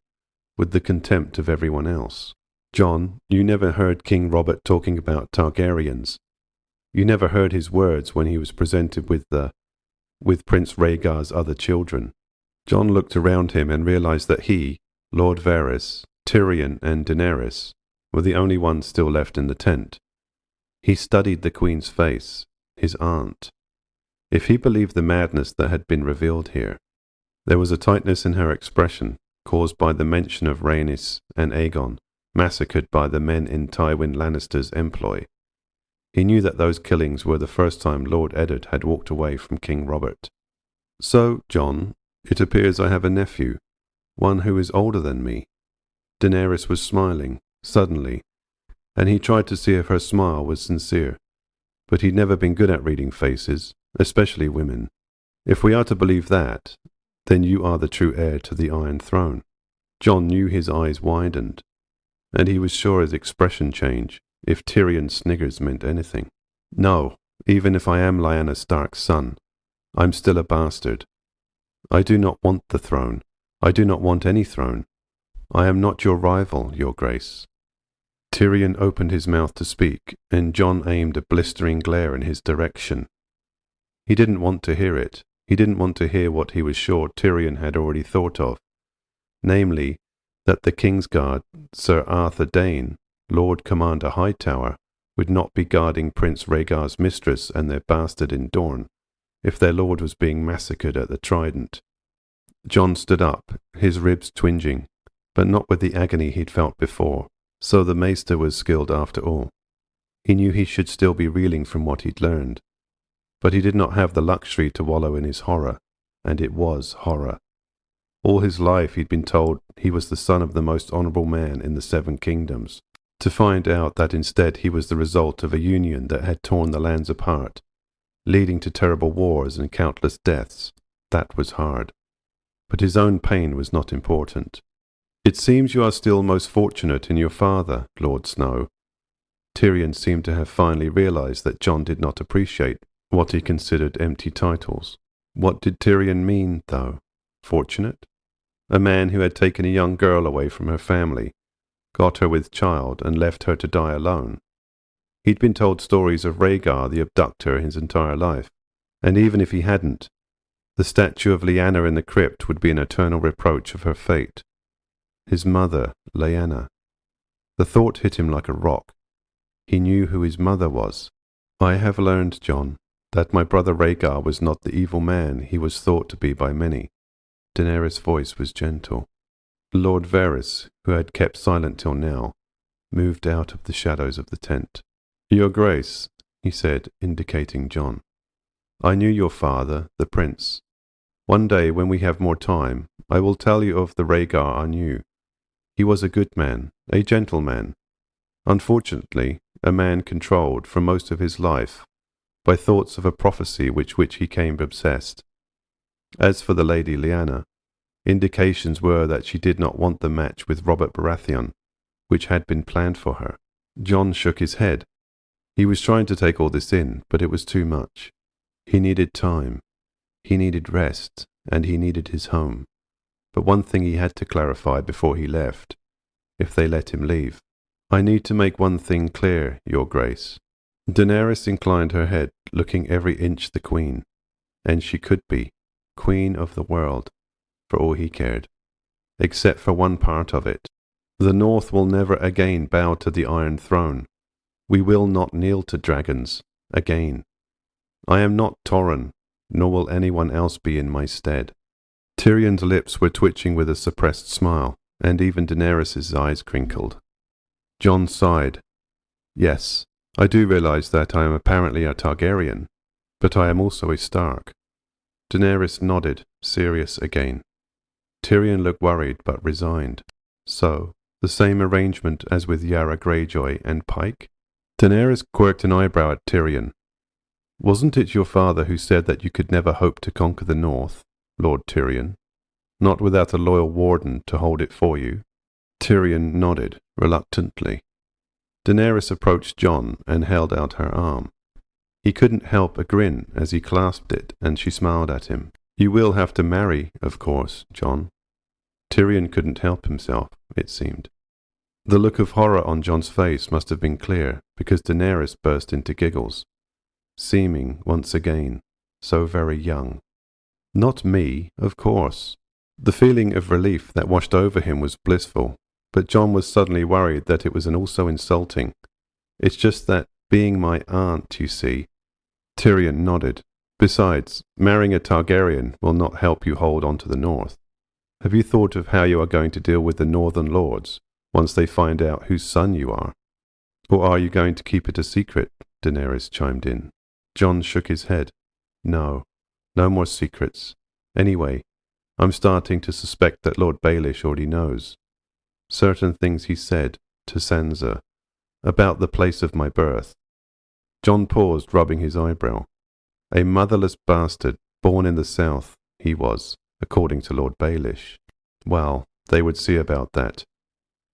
with the contempt of everyone else. John, you never heard King Robert talking about Targaryens. You never heard his words when he was presented with Prince Rhaegar's other children. John looked around him and realized that he, Lord Varys, Tyrion and Daenerys were the only ones still left in the tent. He studied the Queen's face, his aunt. If he believed the madness that had been revealed here, there was a tightness in her expression caused by the mention of Rhaenys and Aegon, massacred by the men in Tywin Lannister's employ. He knew that those killings were the first time Lord Eddard had walked away from King Robert. So, John, it appears I have a nephew, one who is older than me. Daenerys was smiling, suddenly, and he tried to see if her smile was sincere. But he'd never been good at reading faces, especially women. If we are to believe that, then you are the true heir to the Iron Throne. John knew his eyes widened, and he was sure his expression changed if Tyrion sniggers meant anything. No, even if I am Lyanna Stark's son, I'm still a bastard. I do not want the throne. I do not want any throne. I am not your rival, your grace. Tyrion opened his mouth to speak, and John aimed a blistering glare in his direction. He didn't want to hear it. He didn't want to hear what he was sure Tyrion had already thought of, namely, that the Kingsguard, Sir Arthur Dayne, Lord Commander Hightower, would not be guarding Prince Rhaegar's mistress and their bastard in Dorne, if their lord was being massacred at the Trident. John stood up, his ribs twinging, but not with the agony he'd felt before, so the maester was skilled after all. He knew he should still be reeling from what he'd learned, but he did not have the luxury to wallow in his horror, and it was horror. All his life he'd been told he was the son of the most honourable man in the Seven Kingdoms. To find out that instead he was the result of a union that had torn the lands apart, leading to terrible wars and countless deaths, that was hard. But his own pain was not important. It seems you are still most fortunate in your father, Lord Snow. Tyrion seemed to have finally realized that John did not appreciate what he considered empty titles. What did Tyrion mean, though? Fortunate? A man who had taken a young girl away from her family, got her with child, and left her to die alone. He'd been told stories of Rhaegar the abductor his entire life, and even if he hadn't, The statue of Lyanna in the crypt would be an eternal reproach of her fate. His mother, Lyanna. The thought hit him like a rock. He knew who his mother was. I have learned, John, that my brother Rhaegar was not the evil man he was thought to be by many. Daenerys' voice was gentle. Lord Varys, who had kept silent till now, moved out of the shadows of the tent. Your Grace, he said, indicating John. I knew your father, the prince. One day, when we have more time, I will tell you of the Rhaegar I knew. He was a good man, a gentleman. Unfortunately, a man controlled for most of his life by thoughts of a prophecy which he came obsessed. As for the Lady Lyanna, indications were that she did not want the match with Robert Baratheon, which had been planned for her. John shook his head. He was trying to take all this in, but it was too much. He needed time. He needed rest, and he needed his home. But one thing he had to clarify before he left, if they let him leave. I need to make one thing clear, Your Grace. Daenerys inclined her head, looking every inch the queen. And she could be, queen of the world, for all he cared. Except for one part of it. The North will never again bow to the Iron Throne. We will not kneel to dragons, again. I am not Torrhen, nor will anyone else be in my stead. Tyrion's lips were twitching with a suppressed smile, and even Daenerys' eyes crinkled. Jon sighed. Yes, I do realize that I am apparently a Targaryen, but I am also a Stark. Daenerys nodded, serious again. Tyrion looked worried but resigned. So, the same arrangement as with Yara Greyjoy and Pike? Daenerys quirked an eyebrow at Tyrion. Wasn't it your father who said that you could never hope to conquer the North, Lord Tyrion? Not without a loyal warden to hold it for you? Tyrion nodded, reluctantly. Daenerys approached Jon and held out her arm. He couldn't help a grin as he clasped it, and she smiled at him. You will have to marry, of course, Jon. Tyrion couldn't help himself, it seemed. The look of horror on Jon's face must have been clear, because Daenerys burst into giggles, seeming, once again, so very young. Not me, of course. The feeling of relief that washed over him was blissful, but Jon was suddenly worried that it was also insulting. It's just that, being my aunt, you see. Tyrion nodded. Besides, marrying a Targaryen will not help you hold on to the North. Have you thought of how you are going to deal with the Northern Lords, once they find out whose son you are? Or are you going to keep it a secret? Daenerys chimed in. Jon shook his head. No more secrets. Anyway, I'm starting to suspect that Lord Baelish already knows. Certain things he said, to Sansa, about the place of my birth. Jon paused, rubbing his eyebrow. A motherless bastard, born in the south, he was, according to Lord Baelish. Well, they would see about that.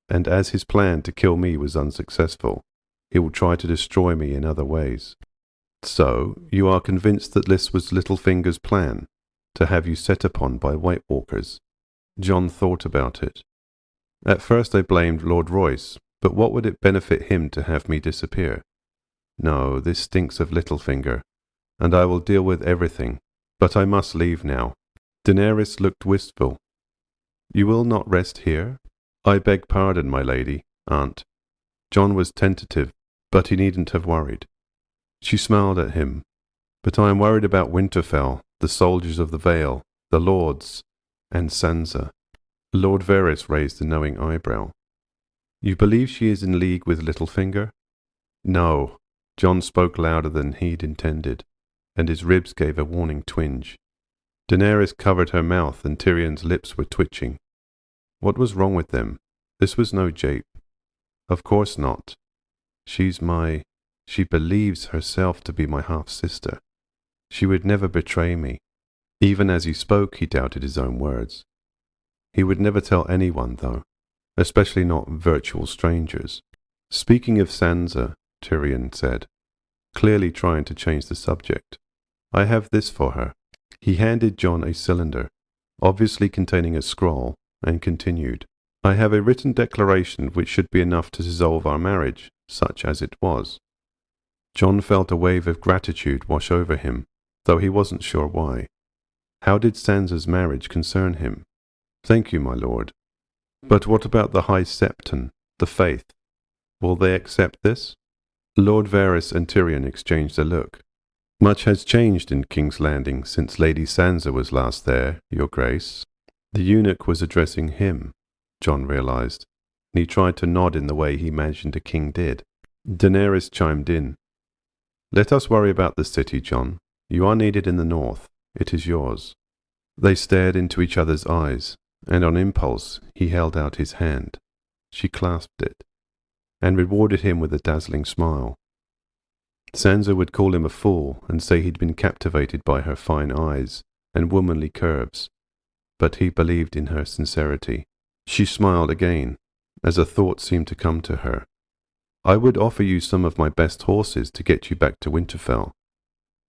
And as his plan to kill me was unsuccessful, he will try to destroy me in other ways. So, you are convinced that this was Littlefinger's plan, to have you set upon by White Walkers? Jon thought about it. At first I blamed Lord Royce, but what would it benefit him to have me disappear? No, this stinks of Littlefinger, and I will deal with everything, but I must leave now. Daenerys looked wistful. You will not rest here? I beg pardon, my lady, aunt. Jon was tentative, but he needn't have worried. She smiled at him. But I am worried about Winterfell, the soldiers of the Vale, the lords, and Sansa. Lord Varys raised a knowing eyebrow. You believe she is in league with Littlefinger? No. Jon spoke louder than he'd intended, and his ribs gave a warning twinge. Daenerys covered her mouth, and Tyrion's lips were twitching. What was wrong with them? This was no jape. Of course not. She believes herself to be my half-sister. She would never betray me. Even as he spoke, he doubted his own words. He would never tell anyone, though, especially not virtual strangers. Speaking of Sansa, Tyrion said, clearly trying to change the subject, I have this for her. He handed Jon a cylinder, obviously containing a scroll, and continued, I have a written declaration which should be enough to dissolve our marriage, such as it was. Jon felt a wave of gratitude wash over him, though he wasn't sure why. How did Sansa's marriage concern him? Thank you, my lord. But what about the High Septon, the Faith? Will they accept this? Lord Varys and Tyrion exchanged a look. Much has changed in King's Landing since Lady Sansa was last there, your grace. The eunuch was addressing him, Jon realized, and he tried to nod in the way he imagined a king did. Daenerys chimed in. Let us worry about the city, Jon. You are needed in the north. It is yours. They stared into each other's eyes, and on impulse he held out his hand. She clasped it, and rewarded him with a dazzling smile. Sansa would call him a fool and say he'd been captivated by her fine eyes and womanly curves, but he believed in her sincerity. She smiled again, as a thought seemed to come to her. I would offer you some of my best horses to get you back to Winterfell,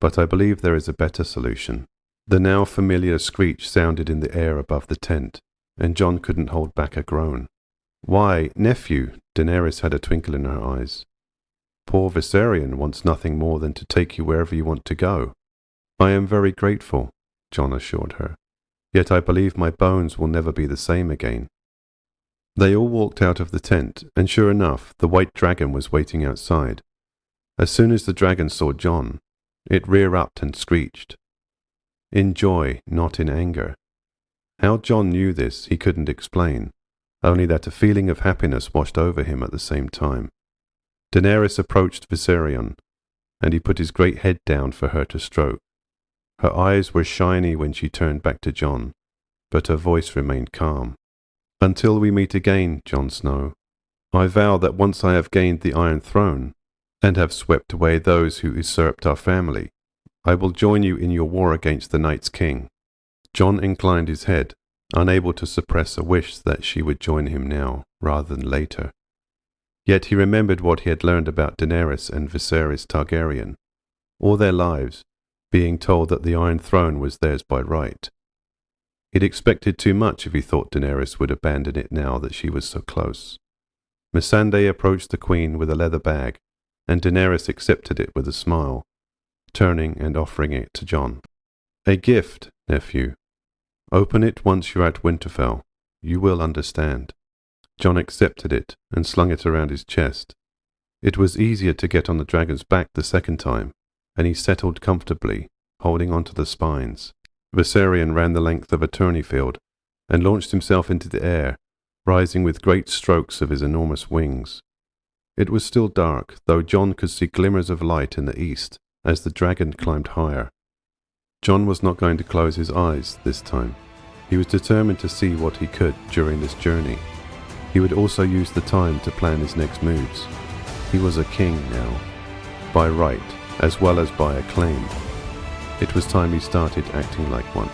but I believe there is a better solution. The now familiar screech sounded in the air above the tent, and Jon couldn't hold back a groan. Why, nephew, Daenerys had a twinkle in her eyes. Poor Viserion wants nothing more than to take you wherever you want to go. I am very grateful, Jon assured her, yet I believe my bones will never be the same again. They all walked out of the tent, and sure enough, the white dragon was waiting outside. As soon as the dragon saw Jon, it rear-upped and screeched. In joy, not in anger. How Jon knew this he couldn't explain, only that a feeling of happiness washed over him at the same time. Daenerys approached Viserion, and he put his great head down for her to stroke. Her eyes were shiny when she turned back to Jon, but her voice remained calm. Until we meet again, Jon Snow, I vow that once I have gained the Iron Throne, and have swept away those who usurped our family, I will join you in your war against the Night's King. Jon inclined his head, unable to suppress a wish that she would join him now, rather than later. Yet he remembered what he had learned about Daenerys and Viserys Targaryen, all their lives being told that the Iron Throne was theirs by right. He'd expected too much if he thought Daenerys would abandon it now that she was so close. Missandei approached the queen with a leather bag, and Daenerys accepted it with a smile, turning and offering it to Jon. A gift, nephew. Open it once you're at Winterfell. You will understand. Jon accepted it and slung it around his chest. It was easier to get on the dragon's back the second time, and he settled comfortably, holding onto the spines. Viserion ran the length of a tourney field and launched himself into the air, rising with great strokes of his enormous wings. It was still dark, though Jon could see glimmers of light in the east as the dragon climbed higher. Jon was not going to close his eyes this time. He was determined to see what he could during this journey. He would also use the time to plan his next moves. He was a king now, by right as well as by acclaim. It was time he started acting like one.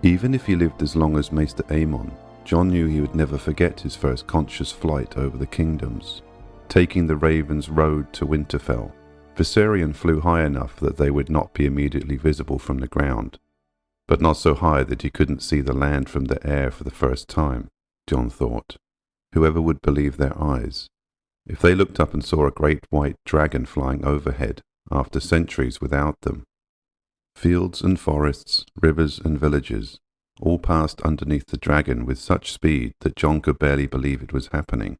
Even if he lived as long as Maester Aemon, Jon knew he would never forget his first conscious flight over the kingdoms. Taking the Raven's road to Winterfell, Viserion flew high enough that they would not be immediately visible from the ground, but not so high that he couldn't see the land from the air for the first time, Jon thought. Whoever would believe their eyes? If they looked up and saw a great white dragon flying overhead after centuries without them. Fields and forests, rivers and villages, all passed underneath the dragon with such speed that Jon could barely believe it was happening.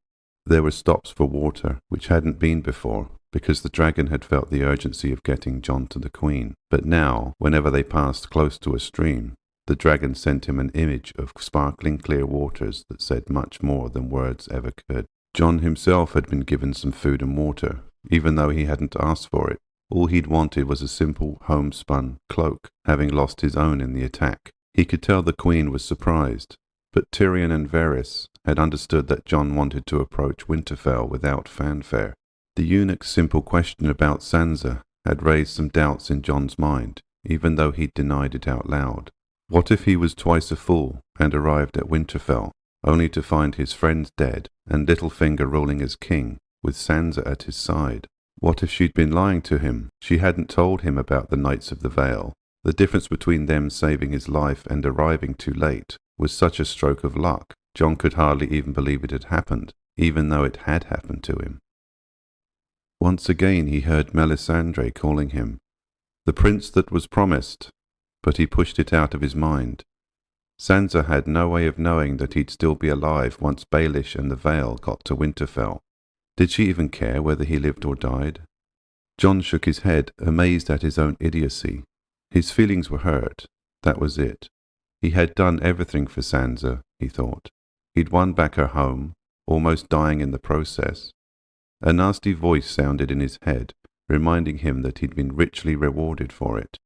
There were stops for water, which hadn't been before, because the dragon had felt the urgency of getting Jon to the Queen. But now, whenever they passed close to a stream, the dragon sent him an image of sparkling clear waters that said much more than words ever could. Jon himself had been given some food and water, even though he hadn't asked for it. All he'd wanted was a simple homespun cloak, having lost his own in the attack. He could tell the Queen was surprised, but Tyrion and Varys had understood that Jon wanted to approach Winterfell without fanfare. The eunuch's simple question about Sansa had raised some doubts in Jon's mind, even though he'd denied it out loud. What if he was twice a fool and arrived at Winterfell, only to find his friends dead and Littlefinger ruling as king, with Sansa at his side? What if she'd been lying to him? She hadn't told him about the Knights of the Vale. The difference between them saving his life and arriving too late was such a stroke of luck. Jon could hardly even believe it had happened, even though it had happened to him. Once again he heard Melisandre calling him, the prince that was promised, but he pushed it out of his mind. Sansa had no way of knowing that he'd still be alive once Baelish and the Vale got to Winterfell. Did she even care whether he lived or died? Jon shook his head, amazed at his own idiocy. His feelings were hurt. That was it. He had done everything for Sansa, he thought. He'd won back her home, almost dying in the process. A nasty voice sounded in his head, reminding him that he'd been richly rewarded for it.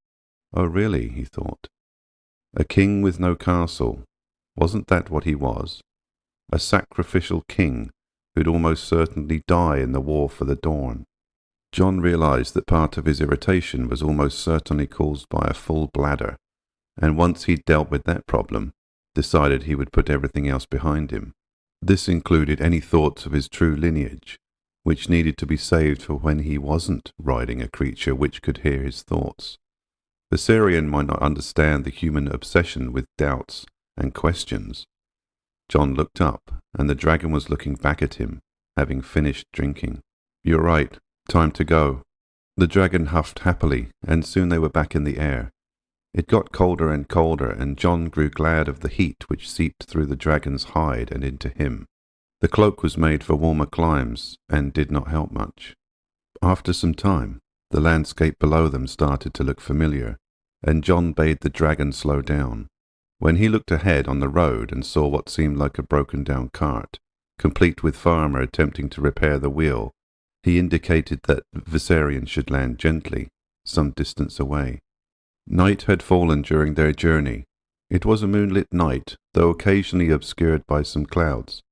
Oh really, he thought. A king with no castle. Wasn't that what he was? A sacrificial king who'd almost certainly die in the war for the Dawn. Jon realized that part of his irritation was almost certainly caused by a full bladder, and once he'd dealt with that problem, decided he would put everything else behind him. This included any thoughts of his true lineage, which needed to be saved for when he wasn't riding a creature which could hear his thoughts. Viserion might not understand the human obsession with doubts and questions. Jon looked up, and the dragon was looking back at him, having finished drinking. You're right. Time to go. The dragon huffed happily, and soon they were back in the air. It got colder and colder, and Jon grew glad of the heat which seeped through the dragon's hide and into him. The cloak was made for warmer climes, and did not help much. After some time, the landscape below them started to look familiar, and Jon bade the dragon slow down. When he looked ahead on the road and saw what seemed like a broken-down cart, complete with farmer attempting to repair the wheel, he indicated that Viserion should land gently, some distance away. Night had fallen during their journey. It was a moonlit night, though occasionally obscured by some clouds.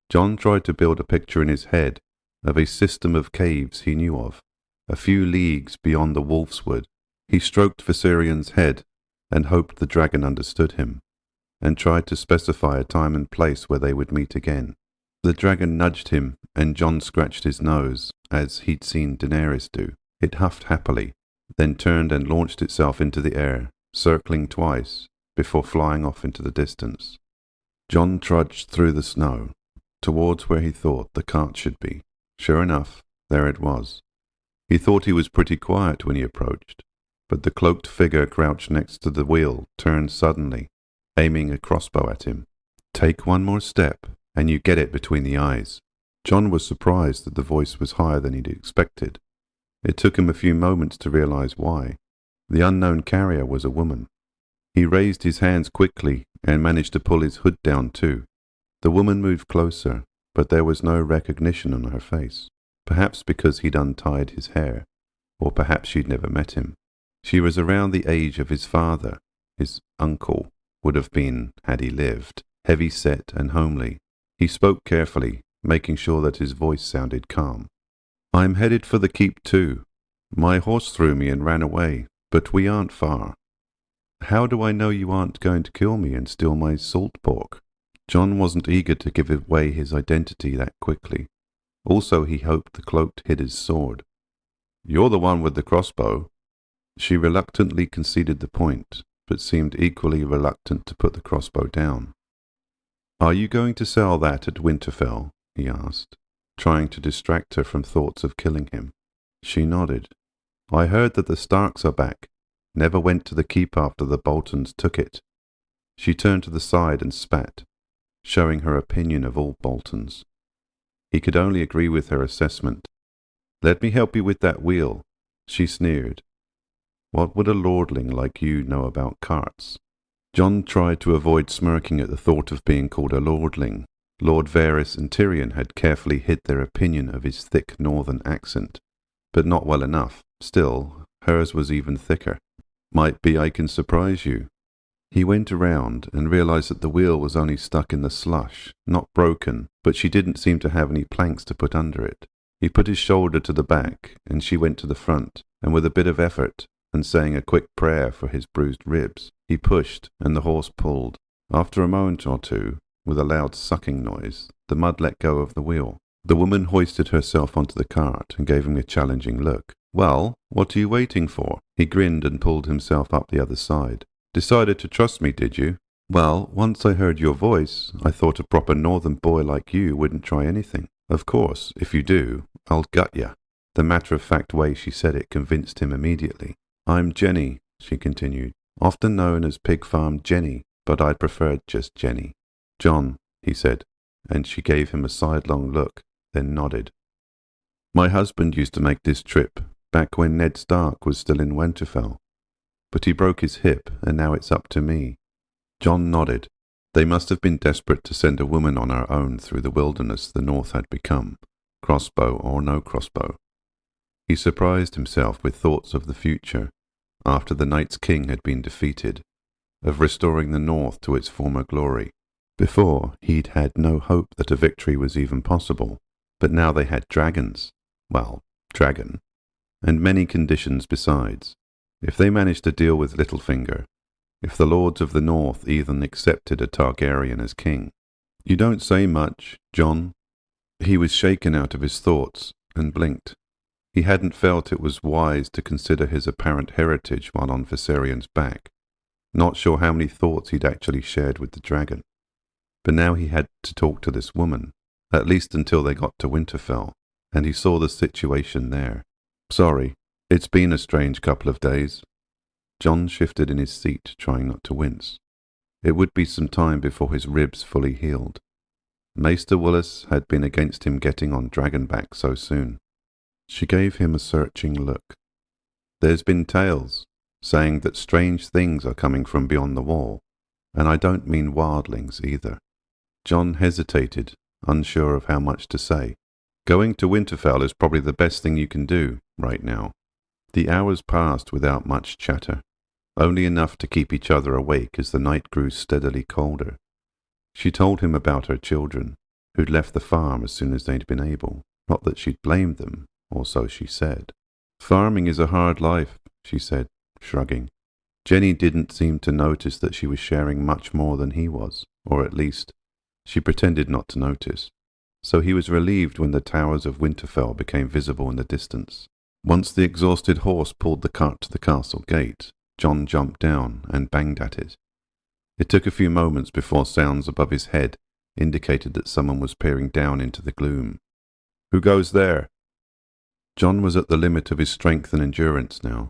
Jon tried to build a picture in his head of a system of caves he knew of, a few leagues beyond the Wolf's Wood. He stroked Viserion's head and hoped the dragon understood him, and tried to specify a time and place where they would meet again. The dragon nudged him, and Jon scratched his nose, as he'd seen Daenerys do. It huffed happily, then turned and launched itself into the air, circling twice, before flying off into the distance. Jon trudged through the snow, towards where he thought the cart should be. Sure enough, there it was. He thought he was pretty quiet when he approached, but the cloaked figure crouched next to the wheel turned suddenly, aiming a crossbow at him. Take one more step, and you get it between the eyes. Jon was surprised that the voice was higher than he'd expected. It took him a few moments to realize why. The unknown carrier was a woman. He raised his hands quickly and managed to pull his hood down too. The woman moved closer, but there was no recognition on her face. Perhaps because he'd untied his hair, or perhaps she'd never met him. She was around the age of his father, his uncle would have been had he lived, heavy-set and homely. He spoke carefully, making sure that his voice sounded calm. I'm headed for the keep too. My horse threw me and ran away, but we aren't far. How do I know you aren't going to kill me and steal my salt pork? Jon wasn't eager to give away his identity that quickly. Also, he hoped the cloak hid his sword. You're the one with the crossbow. She reluctantly conceded the point, but seemed equally reluctant to put the crossbow down. Are you going to sell that at Winterfell? He asked, trying to distract her from thoughts of killing him. She nodded. I heard that the Starks are back. Never went to the keep after the Boltons took it. She turned to the side and spat, showing her opinion of all Boltons. He could only agree with her assessment. "Let me help you with that wheel," she sneered. "What would a lordling like you know about carts?" Jon tried to avoid smirking at the thought of being called a lordling. Lord Varys and Tyrion had carefully hid their opinion of his thick northern accent, but not well enough. Still, hers was even thicker. "Might be I can surprise you." He went around and realized that the wheel was only stuck in the slush, not broken, but she didn't seem to have any planks to put under it. He put his shoulder to the back, and she went to the front, and with a bit of effort, and saying a quick prayer for his bruised ribs, he pushed, and the horse pulled. After a moment or two, with a loud sucking noise, the mud let go of the wheel. The woman hoisted herself onto the cart and gave him a challenging look. "Well, what are you waiting for?" He grinned and pulled himself up the other side. "Decided to trust me, did you? Well, once I heard your voice, I thought a proper northern boy like you wouldn't try anything. Of course, if you do, I'll gut ya." The matter-of-fact way she said it convinced him immediately. "I'm Jenny," she continued, "often known as Pig Farm Jenny, but I'd preferred just Jenny." "Jon," he said, and she gave him a sidelong look, then nodded. "My husband used to make this trip, back when Ned Stark was still in Winterfell. But he broke his hip, and now it's up to me." Jon nodded. They must have been desperate to send a woman on her own through the wilderness the North had become, crossbow or no crossbow. He surprised himself with thoughts of the future, after the Night's King had been defeated, of restoring the North to its former glory. Before, he'd had no hope that a victory was even possible, but now they had dragons. Well, dragon. And many conditions besides. If they managed to deal with Littlefinger, if the lords of the North even accepted a Targaryen as king. "You don't say much, Jon." He was shaken out of his thoughts and blinked. He hadn't felt it was wise to consider his apparent heritage while on Viserion's back. Not sure how many thoughts he'd actually shared with the dragon. But now he had to talk to this woman, at least until they got to Winterfell, and he saw the situation there. "Sorry, it's been a strange couple of days." Jon shifted in his seat, trying not to wince. It would be some time before his ribs fully healed. Maester Willis had been against him getting on Dragonback so soon. She gave him a searching look. "There's been tales, saying that strange things are coming from beyond the wall, and I don't mean wildlings either." Jon hesitated, unsure of how much to say. "Going to Winterfell is probably the best thing you can do, right now." The hours passed without much chatter, only enough to keep each other awake as the night grew steadily colder. She told him about her children, who'd left the farm as soon as they'd been able. Not that she'd blamed them, or so she said. "Farming is a hard life," she said, shrugging. Jenny didn't seem to notice that she was sharing much more than he was, or at least, she pretended not to notice. So he was relieved when the towers of Winterfell became visible in the distance. Once the exhausted horse pulled the cart to the castle gate, Jon jumped down and banged at it. It took a few moments before sounds above his head indicated that someone was peering down into the gloom. "Who goes there?" Jon was at the limit of his strength and endurance now.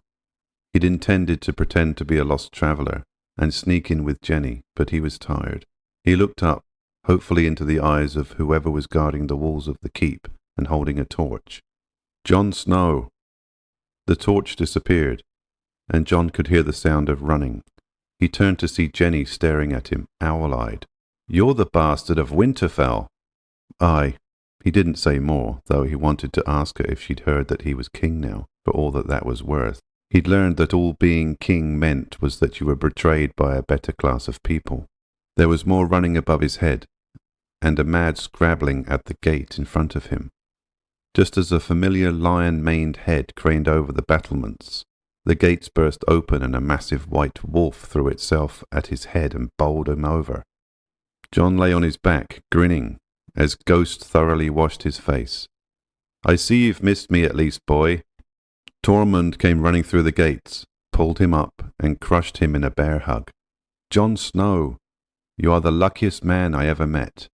He'd intended to pretend to be a lost traveller and sneak in with Jenny, but he was tired. He looked up, hopefully into the eyes of whoever was guarding the walls of the keep and holding a torch. "Jon Snow." The torch disappeared, and Jon could hear the sound of running. He turned to see Jenny staring at him, owl-eyed. "You're the bastard of Winterfell." "Aye." He didn't say more, though he wanted to ask her if she'd heard that he was king now, for all that that was worth. He'd learned that all being king meant was that you were betrayed by a better class of people. There was more running above his head, and a mad scrabbling at the gate in front of him. Just as a familiar lion-maned head craned over the battlements, the gates burst open and a massive white wolf threw itself at his head and bowled him over. Jon lay on his back, grinning, as Ghost thoroughly washed his face. "I see you've missed me at least, boy." Tormund came running through the gates, pulled him up, and crushed him in a bear hug. "Jon Snow, you are the luckiest man I ever met."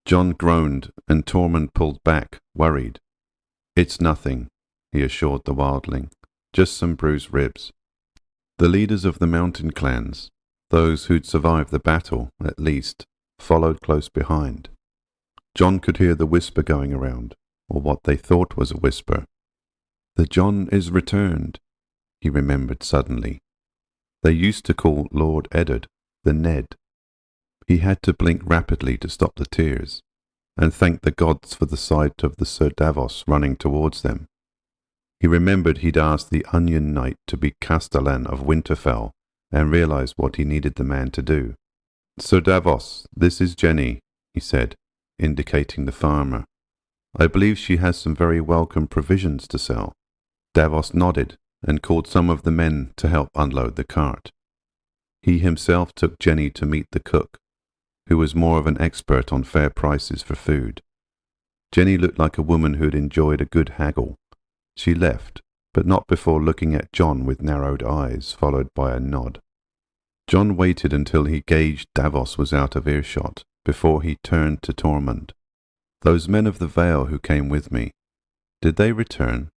Jon groaned, and Tormund pulled back, worried. "It's nothing," he assured the wildling. "Just some bruised ribs." The leaders of the mountain clans, Those who'd survived the battle, at least, followed close behind. John could hear the whisper going around, or what they thought was a whisper. "The John is returned," he remembered suddenly. They used to call Lord Eddard the Ned. He had to blink rapidly to stop the tears, and thank the gods for the sight of the Sir Davos running towards them. He remembered he'd asked the Onion Knight to be Castellan of Winterfell, and realized what he needed the man to do. "Sir Davos, this is Jenny," he said, indicating the farmer. "I believe she has some very welcome provisions to sell." Davos nodded and called some of the men to help unload the cart. He himself took Jenny to meet the cook, who was more of an expert on fair prices for food. Jenny looked like a woman who had enjoyed a good haggle. She left, but not before looking at John with narrowed eyes, followed by a nod. John waited until he gauged Davos was out of earshot, before he turned to Tormund. "Those men of the Vale who came with me, did they return?"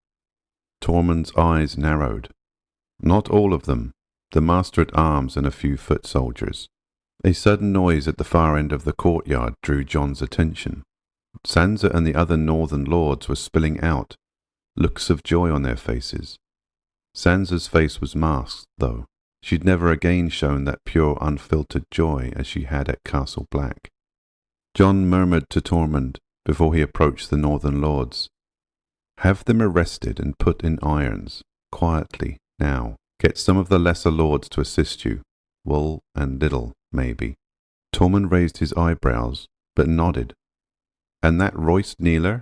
Tormund's eyes narrowed. "Not all of them. The master-at-arms and a few foot soldiers." A sudden noise at the far end of the courtyard drew John's attention. Sansa and the other northern lords were spilling out, looks of joy on their faces. Sansa's face was masked, though. She'd never again shown that pure, unfiltered joy as she had at Castle Black. John murmured to Tormund, before he approached the northern lords, "Have them arrested and put in irons, quietly, now. Get some of the lesser lords to assist you, Wool and Little, maybe." Tormund raised his eyebrows, but nodded. "And that Royce Kneeler?"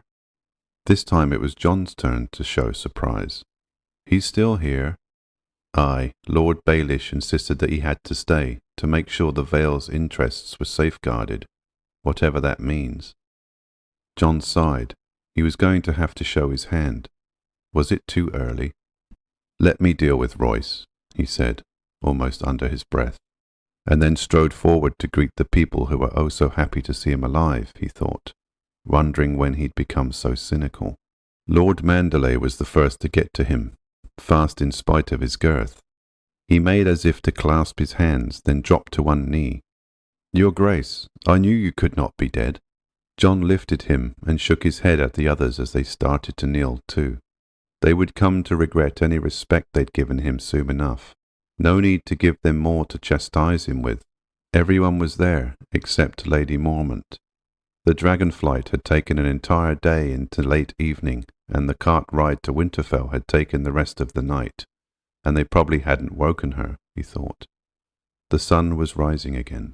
This time it was John's turn to show surprise. "He's still here." "Aye, Lord Baelish insisted that he had to stay, to make sure the Vale's interests were safeguarded, whatever that means." John sighed. He was going to have to show his hand. Was it too early? "Let me deal with Royce," he said, almost under his breath, and then strode forward to greet the people who were oh so happy to see him alive, he thought, wondering when he'd become so cynical. Lord Mandalay was the first to get to him, fast in spite of his girth. He made as if to clasp his hands, then dropped to one knee. "Your Grace, I knew you could not be dead." John lifted him and shook his head at the others as they started to kneel too. They would come to regret any respect they'd given him soon enough. No need to give them more to chastise him with. Everyone was there, except Lady Mormont. The dragonflight had taken an entire day into late evening, and the cart ride to Winterfell had taken the rest of the night, and they probably hadn't woken her, he thought. The sun was rising again.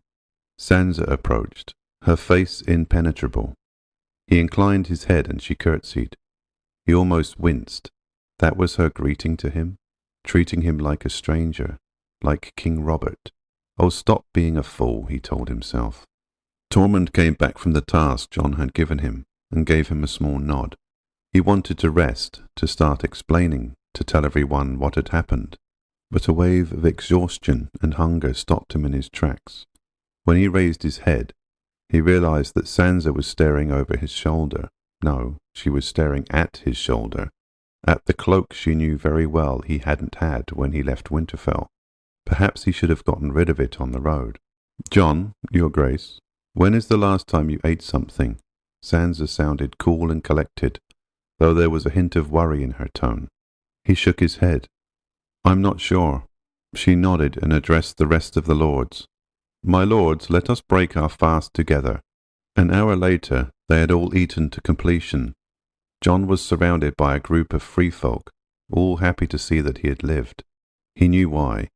Sansa approached, her face impenetrable. He inclined his head and she curtsied. He almost winced. That was her greeting to him, treating him like a stranger, like King Robert. Oh, stop being a fool, he told himself. Tormund came back from the task John had given him and gave him a small nod. He wanted to rest, to start explaining, to tell everyone what had happened, but a wave of exhaustion and hunger stopped him in his tracks. When he raised his head, he realized that Sansa was staring over his shoulder. No, she was staring at his shoulder, at the cloak she knew very well he hadn't had when he left Winterfell. Perhaps he should have gotten rid of it on the road. "John, Your Grace, when is the last time you ate something?" Sansa sounded cool and collected, though there was a hint of worry in her tone. He shook his head. "I'm not sure." She nodded and addressed the rest of the lords. "My lords, let us break our fast together." An hour later, they had all eaten to completion. John was surrounded by a group of free folk, all happy to see that he had lived. He knew why.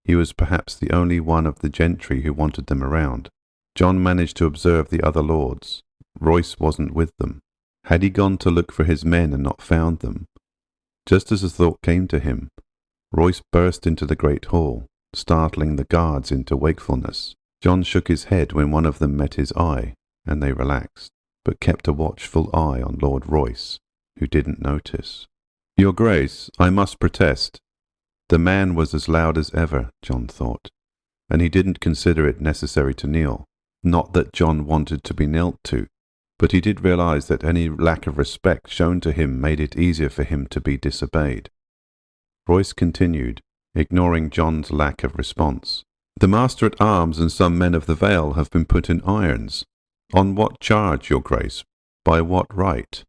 He was perhaps the only one of the gentry who wanted them around. John managed to observe the other lords. Royce wasn't with them. Had he gone to look for his men and not found them? Just as a thought came to him, Royce burst into the great hall, startling the guards into wakefulness. John shook his head when one of them met his eye, and they relaxed, but kept a watchful eye on Lord Royce, who didn't notice. "Your Grace, I must protest." The man was as loud as ever, John thought, and he didn't consider it necessary to kneel. Not that John wanted to be knelt to, but he did realize that any lack of respect shown to him made it easier for him to be disobeyed. Royce continued, ignoring John's lack of response. The Master-at-Arms and some men of the Vale have been put in irons. On what charge, your grace? By what right?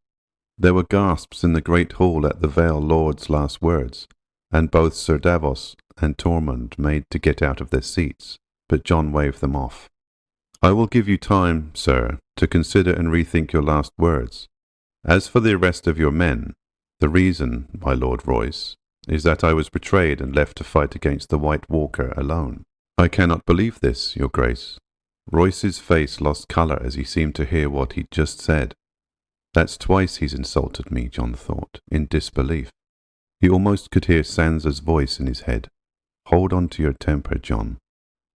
There were gasps in the great hall at the Vale Lord's last words, and both Sir Davos and Tormund made to get out of their seats, but Jon waved them off. I will give you time, sir, to consider and rethink your last words. As for the arrest of your men, the reason, my Lord Royce, is that I was betrayed and left to fight against the White Walker alone. I cannot believe this, your grace. Royce's face lost colour as he seemed to hear what he'd just said. That's twice he's insulted me, Jon thought, in disbelief. He almost could hear Sansa's voice in his head. Hold on to your temper, Jon.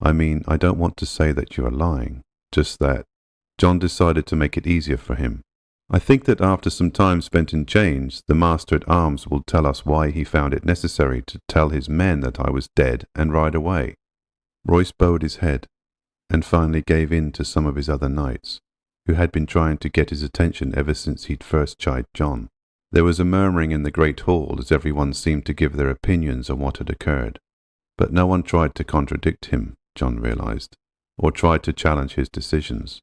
I mean, I don't want to say that you are lying, just that. Jon decided to make it easier for him. I think that after some time spent in chains, the Master-at-Arms will tell us why he found it necessary to tell his men that I was dead and ride away. Royce bowed his head, and finally gave in to some of his other knights, who had been trying to get his attention ever since he'd first chid Jon. There was a murmuring in the great hall as everyone seemed to give their opinions on what had occurred. But no one tried to contradict him, Jon realized, or tried to challenge his decisions.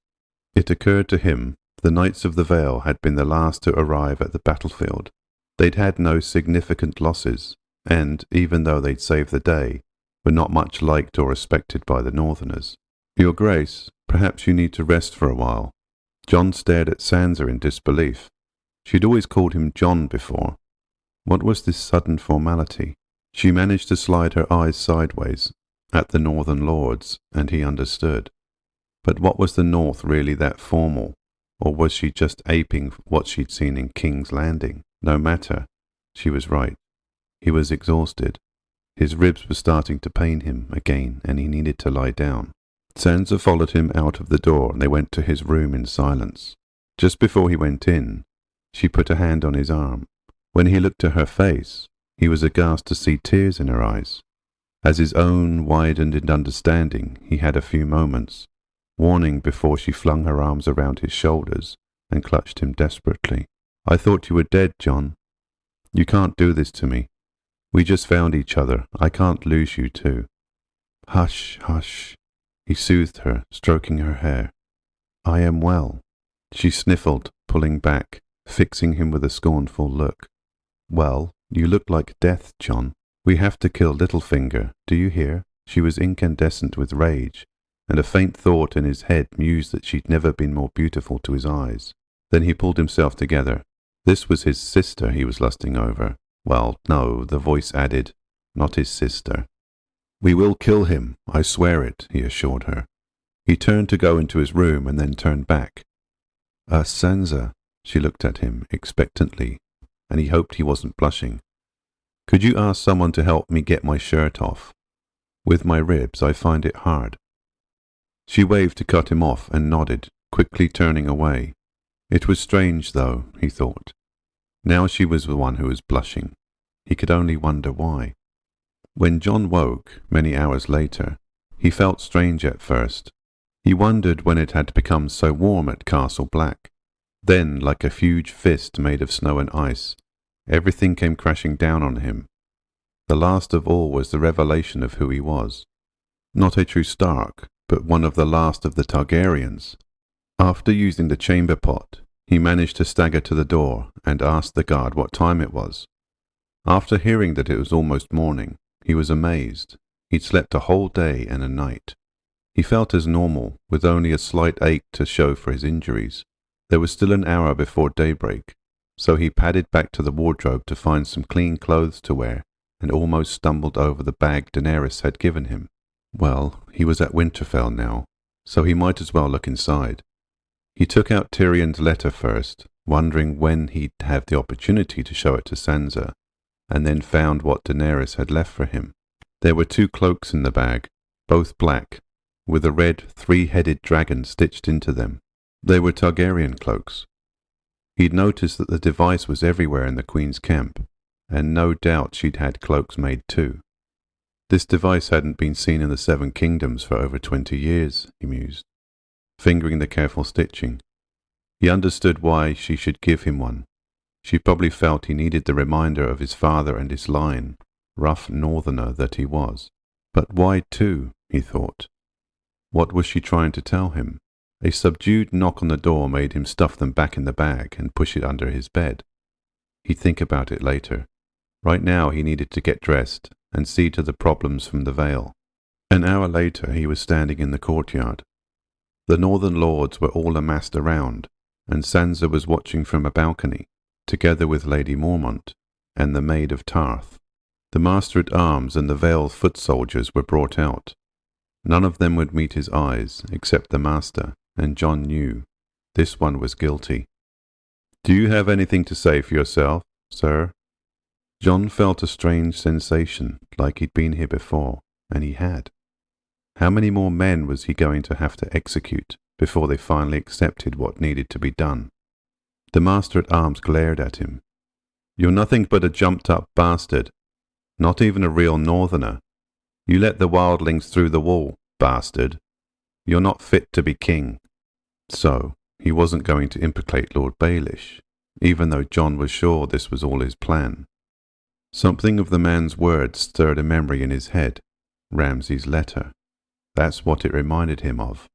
It occurred to him the Knights of the Vale had been the last to arrive at the battlefield. They'd had no significant losses, and, even though they'd saved the day, were not much liked or respected by the Northerners. Your Grace, perhaps you need to rest for a while. Jon stared at Sansa in disbelief. She'd always called him Jon before. What was this sudden formality? She managed to slide her eyes sideways at the Northern Lords, and he understood. But what was the North really that formal? Or was she just aping what she'd seen in King's Landing? No matter. She was right. He was exhausted. His ribs were starting to pain him again, and he needed to lie down. Sansa followed him out of the door, and they went to his room in silence. Just before he went in, she put a hand on his arm. When he looked at her face, he was aghast to see tears in her eyes. As his own widened in understanding, he had a few moments, warning before she flung her arms around his shoulders and clutched him desperately. I thought you were dead, Jon. You can't do this to me. We just found each other. I can't lose you too. Hush, hush. He soothed her, stroking her hair. I am well. She sniffled, pulling back, fixing him with a scornful look. Well, you look like death, Jon. We have to kill Littlefinger, do you hear? She was incandescent with rage, and a faint thought in his head mused that she'd never been more beautiful to his eyes. Then he pulled himself together. This was his sister he was lusting over. Well, no, the voice added, not his sister. We will kill him, I swear it, he assured her. He turned to go into his room and then turned back. Sansa, she looked at him expectantly, and he hoped he wasn't blushing. Could you ask someone to help me get my shirt off? With my ribs, I find it hard. She waved to cut him off and nodded, quickly turning away. It was strange, though, he thought. Now she was the one who was blushing. He could only wonder why. When Jon woke, many hours later, he felt strange at first. He wondered when it had become so warm at Castle Black. Then, like a huge fist made of snow and ice, everything came crashing down on him. The last of all was the revelation of who he was. Not a true Stark, but one of the last of the Targaryens. After using the chamber pot, he managed to stagger to the door and asked the guard what time it was. After hearing that it was almost morning, he was amazed. He'd slept a whole day and a night. He felt as normal, with only a slight ache to show for his injuries. There was still an hour before daybreak, so he padded back to the wardrobe to find some clean clothes to wear, and almost stumbled over the bag Daenerys had given him. Well, he was at Winterfell now, so he might as well look inside. He took out Tyrion's letter first, wondering when he'd have the opportunity to show it to Sansa, and then found what Daenerys had left for him. There were 2 cloaks in the bag, both black, with a red 3-headed dragon stitched into them. They were Targaryen cloaks. He'd noticed that the device was everywhere in the Queen's camp, and no doubt she'd had cloaks made too. This device hadn't been seen in the 7 Kingdoms for over 20 years, he mused, fingering the careful stitching. He understood why she should give him one. She probably felt he needed the reminder of his father and his line, rough northerner that he was. But why 2? he thought. What was she trying to tell him? A subdued knock on the door made him stuff them back in the bag and push it under his bed. He'd think about it later. Right now he needed to get dressed and see to the problems from the Vale. An hour later he was standing in the courtyard. The northern lords were all amassed around, and Sansa was watching from a balcony, together with Lady Mormont and the Maid of Tarth. The Master-at-Arms and the Vale foot soldiers were brought out. None of them would meet his eyes, except the Master, and Jon knew. This one was guilty. "Do you have anything to say for yourself, sir?" Jon felt a strange sensation, like he'd been here before, and he had. How many more men was he going to have to execute before they finally accepted what needed to be done? The Master-at-Arms glared at him. "You're nothing but a jumped-up bastard. Not even a real northerner. You let the wildlings through the wall, bastard. You're not fit to be king." So, he wasn't going to implicate Lord Baelish, even though Jon was sure this was all his plan. Something of the man's words stirred a memory in his head. Ramsay's letter. That's what it reminded him of.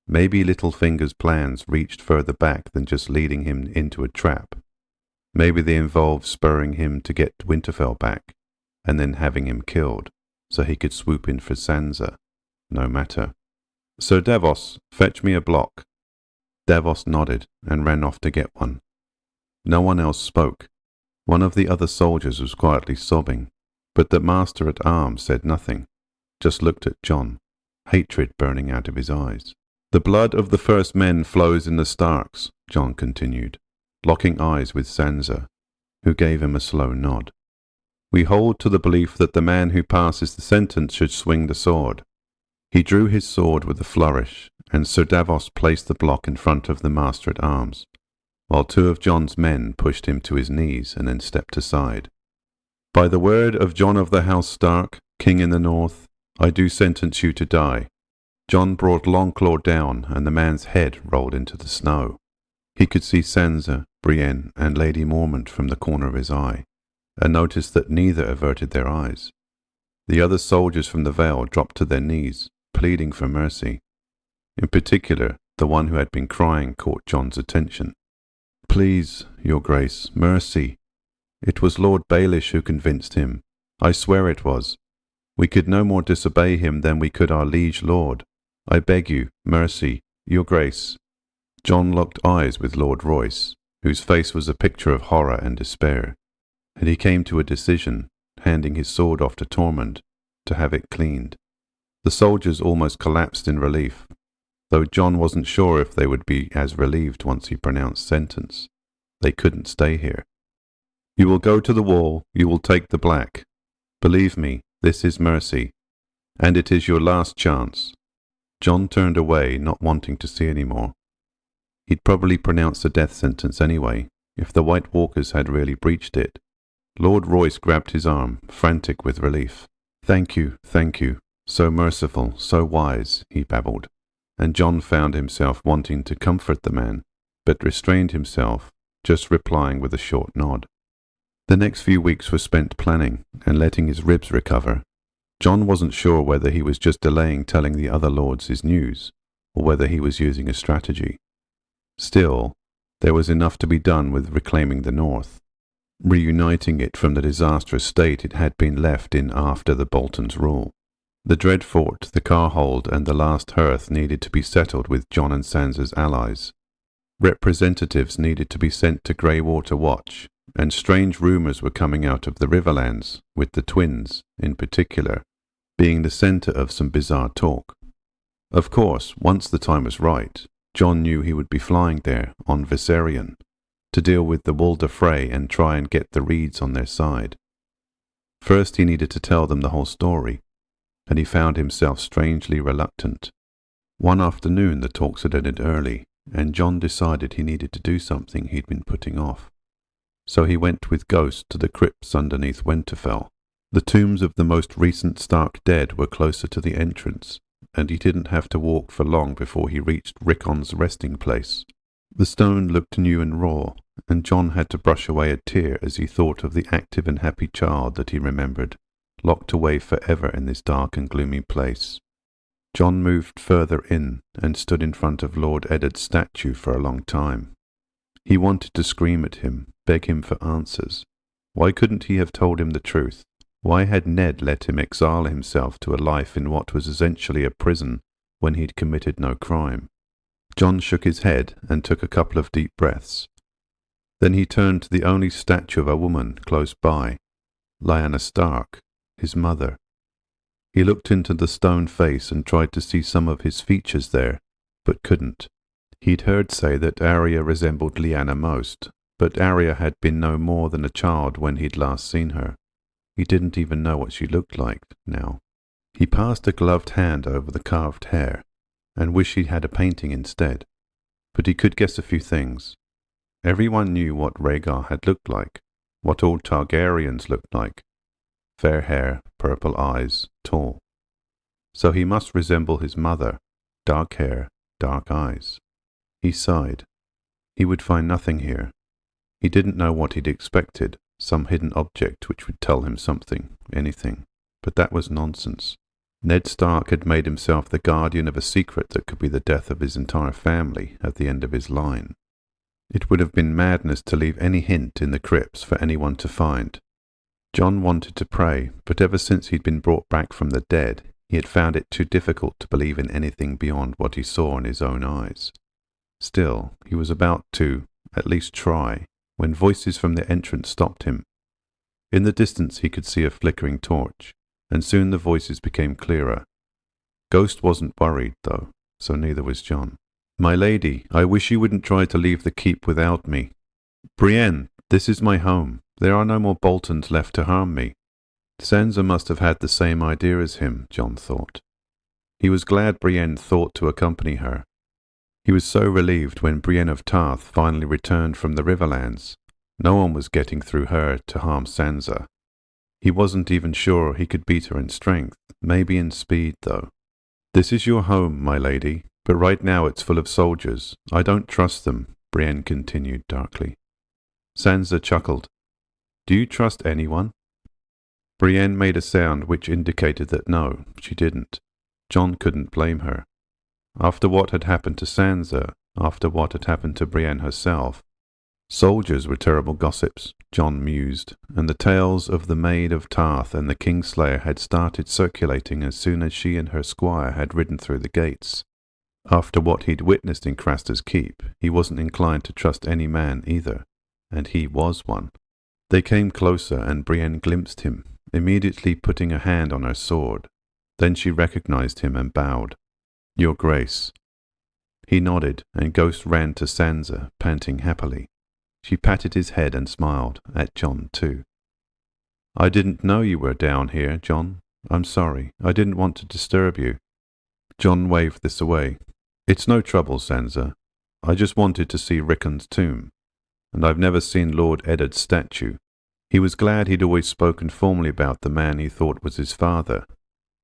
Maybe Littlefinger's plans reached further back than just leading him into a trap. Maybe they involved spurring him to get Winterfell back, and then having him killed, so he could swoop in for Sansa. No matter. "Sir Davos, fetch me a block." Davos nodded and ran off to get one. No one else spoke. One of the other soldiers was quietly sobbing, but the Master-at-Arms said nothing, just looked at Jon, hatred burning out of his eyes. "The blood of the first men flows in the Starks," Jon continued, locking eyes with Sansa, who gave him a slow nod. "We hold to the belief that the man who passes the sentence should swing the sword." He drew his sword with a flourish, and Sir Davos placed the block in front of the Master-at-Arms, while two of Jon's men pushed him to his knees and then stepped aside. "By the word of Jon of the House Stark, King in the North, I do sentence you to die." Jon brought Longclaw down, and the man's head rolled into the snow. He could see Sansa, Brienne, and Lady Mormont from the corner of his eye, and noticed that neither averted their eyes. The other soldiers from the Vale dropped to their knees, pleading for mercy. In particular, the one who had been crying caught Jon's attention. "Please, your grace, mercy. It was Lord Baelish who convinced him. I swear it was. We could no more disobey him than we could our liege lord. I beg you, mercy, your grace." Jon locked eyes with Lord Royce, whose face was a picture of horror and despair, and he came to a decision, handing his sword off to Tormund, to have it cleaned. The soldiers almost collapsed in relief, though Jon wasn't sure if they would be as relieved once he pronounced sentence. They couldn't stay here. "You will go to the wall, you will take the black. Believe me, this is mercy, and it is your last chance." Jon turned away, not wanting to see any more. He'd probably pronounced a death sentence anyway, if the White Walkers had really breached it. Lord Royce grabbed his arm, frantic with relief. Thank you, so merciful, so wise," he babbled, and Jon found himself wanting to comfort the man, but restrained himself, just replying with a short nod. The next few weeks were spent planning and letting his ribs recover. Jon wasn't sure whether he was just delaying telling the other lords his news, or whether he was using a strategy. Still, there was enough to be done with reclaiming the North, reuniting it from the disastrous state it had been left in after the Bolton's rule. The Dreadfort, the Carhold, and the Last Hearth needed to be settled with Jon and Sansa's allies. Representatives needed to be sent to Greywater Watch, and strange rumours were coming out of the Riverlands, with the twins, in particular, being the centre of some bizarre talk. Of course, once the time was right, Jon knew he would be flying there, on Viserion, to deal with the Walder Frey and try and get the Reeds on their side. First he needed to tell them the whole story, and he found himself strangely reluctant. One afternoon the talks had ended early, and Jon decided he needed to do something he'd been putting off. So he went with Ghost to the crypts underneath Winterfell. The tombs of the most recent Stark dead were closer to the entrance, and he didn't have to walk for long before he reached Rickon's resting place. The stone looked new and raw, and Jon had to brush away a tear as he thought of the active and happy child that he remembered, locked away forever in this dark and gloomy place. John moved further in and stood in front of Lord Eddard's statue for a long time. He wanted to scream at him, beg him for answers. Why couldn't he have told him the truth? Why had Ned let him exile himself to a life in what was essentially a prison when he'd committed no crime? John shook his head and took a couple of deep breaths. Then he turned to the only statue of a woman close by, Lyanna Stark, his mother. He looked into the stone face and tried to see some of his features there, but couldn't. He'd heard say that Arya resembled Lyanna most, but Arya had been no more than a child when he'd last seen her. He didn't even know what she looked like now. He passed a gloved hand over the carved hair, and wished he had a painting instead. But he could guess a few things. Everyone knew what Rhaegar had looked like, what all Targaryens looked like. Fair hair, purple eyes, tall. So he must resemble his mother, dark hair, dark eyes. He sighed. He would find nothing here. He didn't know what he'd expected, some hidden object which would tell him something, anything. But that was nonsense. Ned Stark had made himself the guardian of a secret that could be the death of his entire family at the end of his line. It would have been madness to leave any hint in the crypts for anyone to find. John wanted to pray, but ever since he'd been brought back from the dead, he had found it too difficult to believe in anything beyond what he saw in his own eyes. Still, he was about to, at least try, when voices from the entrance stopped him. In the distance he could see a flickering torch, and soon the voices became clearer. Ghost wasn't worried, though, so neither was John. "My lady, I wish you wouldn't try to leave the keep without me. Brienne, this is my home. There are no more Boltons left to harm me." Sansa must have had the same idea as him, John thought. He was glad Brienne thought to accompany her. He was so relieved when Brienne of Tarth finally returned from the Riverlands. No one was getting through her to harm Sansa. He wasn't even sure he could beat her in strength, maybe in speed, though. "This is your home, my lady, but right now it's full of soldiers. I don't trust them," Brienne continued darkly. Sansa chuckled. "Do you trust anyone?" Brienne made a sound which indicated that no, she didn't. John couldn't blame her. After what had happened to Sansa, after what had happened to Brienne herself, soldiers were terrible gossips, John mused, and the tales of the Maid of Tarth and the Kingslayer had started circulating as soon as she and her squire had ridden through the gates. After what he'd witnessed in Craster's Keep, he wasn't inclined to trust any man either, and he was one. They came closer and Brienne glimpsed him, immediately putting a hand on her sword. Then she recognized him and bowed. "Your Grace." He nodded, and Ghost ran to Sansa, panting happily. She patted his head and smiled, at John too. "I didn't know you were down here, John. I'm sorry. I didn't want to disturb you." John waved this away. "It's no trouble, Sansa. I just wanted to see Rickon's tomb, and I've never seen Lord Eddard's statue." He was glad he'd always spoken formally about the man he thought was his father.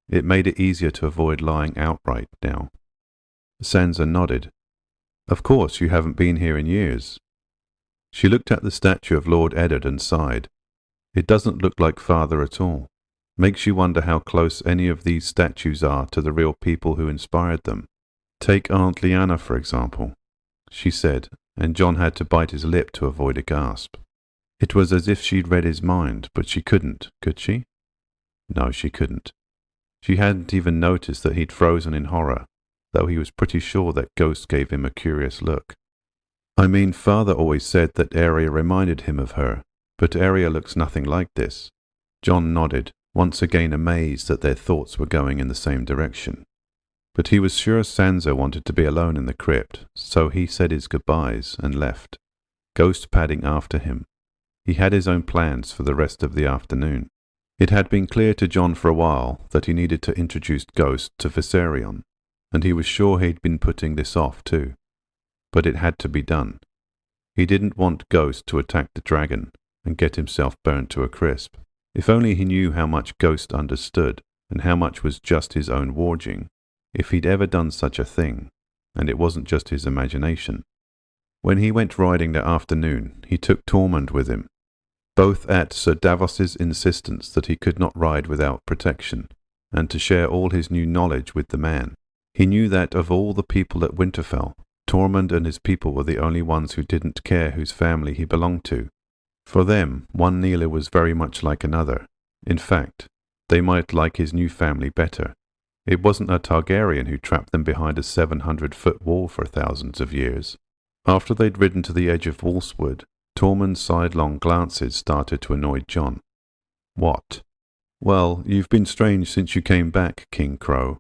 It made it easier to avoid lying outright now. Sansa nodded. "Of course you haven't been here in years." She looked at the statue of Lord Eddard and sighed. It doesn't look like father at all. Makes you wonder how close any of these statues are to the real people who inspired them. Take Aunt Lyanna, for example, she said, and John had to bite his lip to avoid a gasp. It was as if she'd read his mind, but she couldn't, could she? No, she couldn't. She hadn't even noticed that he'd frozen in horror, though he was pretty sure that Ghost gave him a curious look. "I mean, Father always said that Arya reminded him of her, but Arya looks nothing like this." John nodded, once again amazed that their thoughts were going in the same direction. But he was sure Sansa wanted to be alone in the crypt, so he said his goodbyes and left, Ghost padding after him. He had his own plans for the rest of the afternoon. It had been clear to John for a while that he needed to introduce Ghost to Viserion, and he was sure he'd been putting this off too. But it had to be done. He didn't want Ghost to attack the dragon and get himself burnt to a crisp. If only he knew how much Ghost understood and how much was just his own warging, if he'd ever done such a thing, and it wasn't just his imagination. When he went riding that afternoon, he took Tormund with him, both at Sir Davos's insistence that he could not ride without protection, and to share all his new knowledge with the man. He knew that of all the people at Winterfell, Tormund and his people were the only ones who didn't care whose family he belonged to. For them, one kneeler was very much like another. In fact, they might like his new family better. It wasn't a Targaryen who trapped them behind a 700-foot wall for thousands of years. After they'd ridden to the edge of Wolfswood, Tormund's sidelong glances started to annoy Jon. What? Well, you've been strange since you came back, King Crow.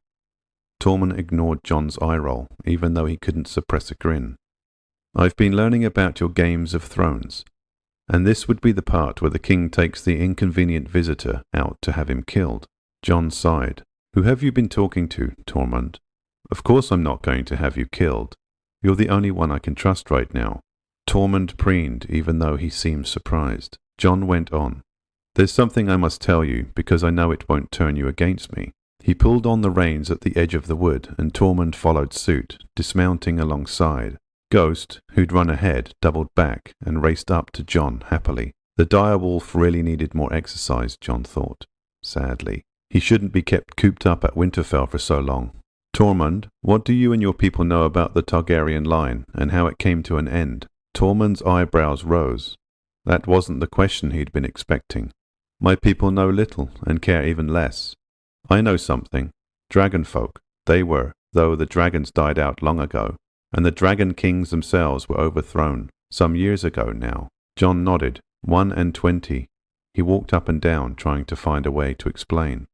Tormund ignored Jon's eye roll, even though he couldn't suppress a grin. I've been learning about your Games of Thrones, and this would be the part where the king takes the inconvenient visitor out to have him killed. Jon sighed. Who have you been talking to, Tormund? Of course I'm not going to have you killed. You're the only one I can trust right now. Tormund preened, even though he seemed surprised. Jon went on. There's something I must tell you, because I know it won't turn you against me. He pulled on the reins at the edge of the wood, and Tormund followed suit, dismounting alongside. Ghost, who'd run ahead, doubled back and raced up to Jon happily. The direwolf really needed more exercise, Jon thought, sadly. He shouldn't be kept cooped up at Winterfell for so long. Tormund, what do you and your people know about the Targaryen line, and how it came to an end? Tormund's eyebrows rose. That wasn't the question he'd been expecting. My people know little, and care even less. I know something. Dragonfolk. They were, though the dragons died out long ago, and the dragon kings themselves were overthrown, some years ago now. Jon nodded. 21. He walked up and down, trying to find a way to explain.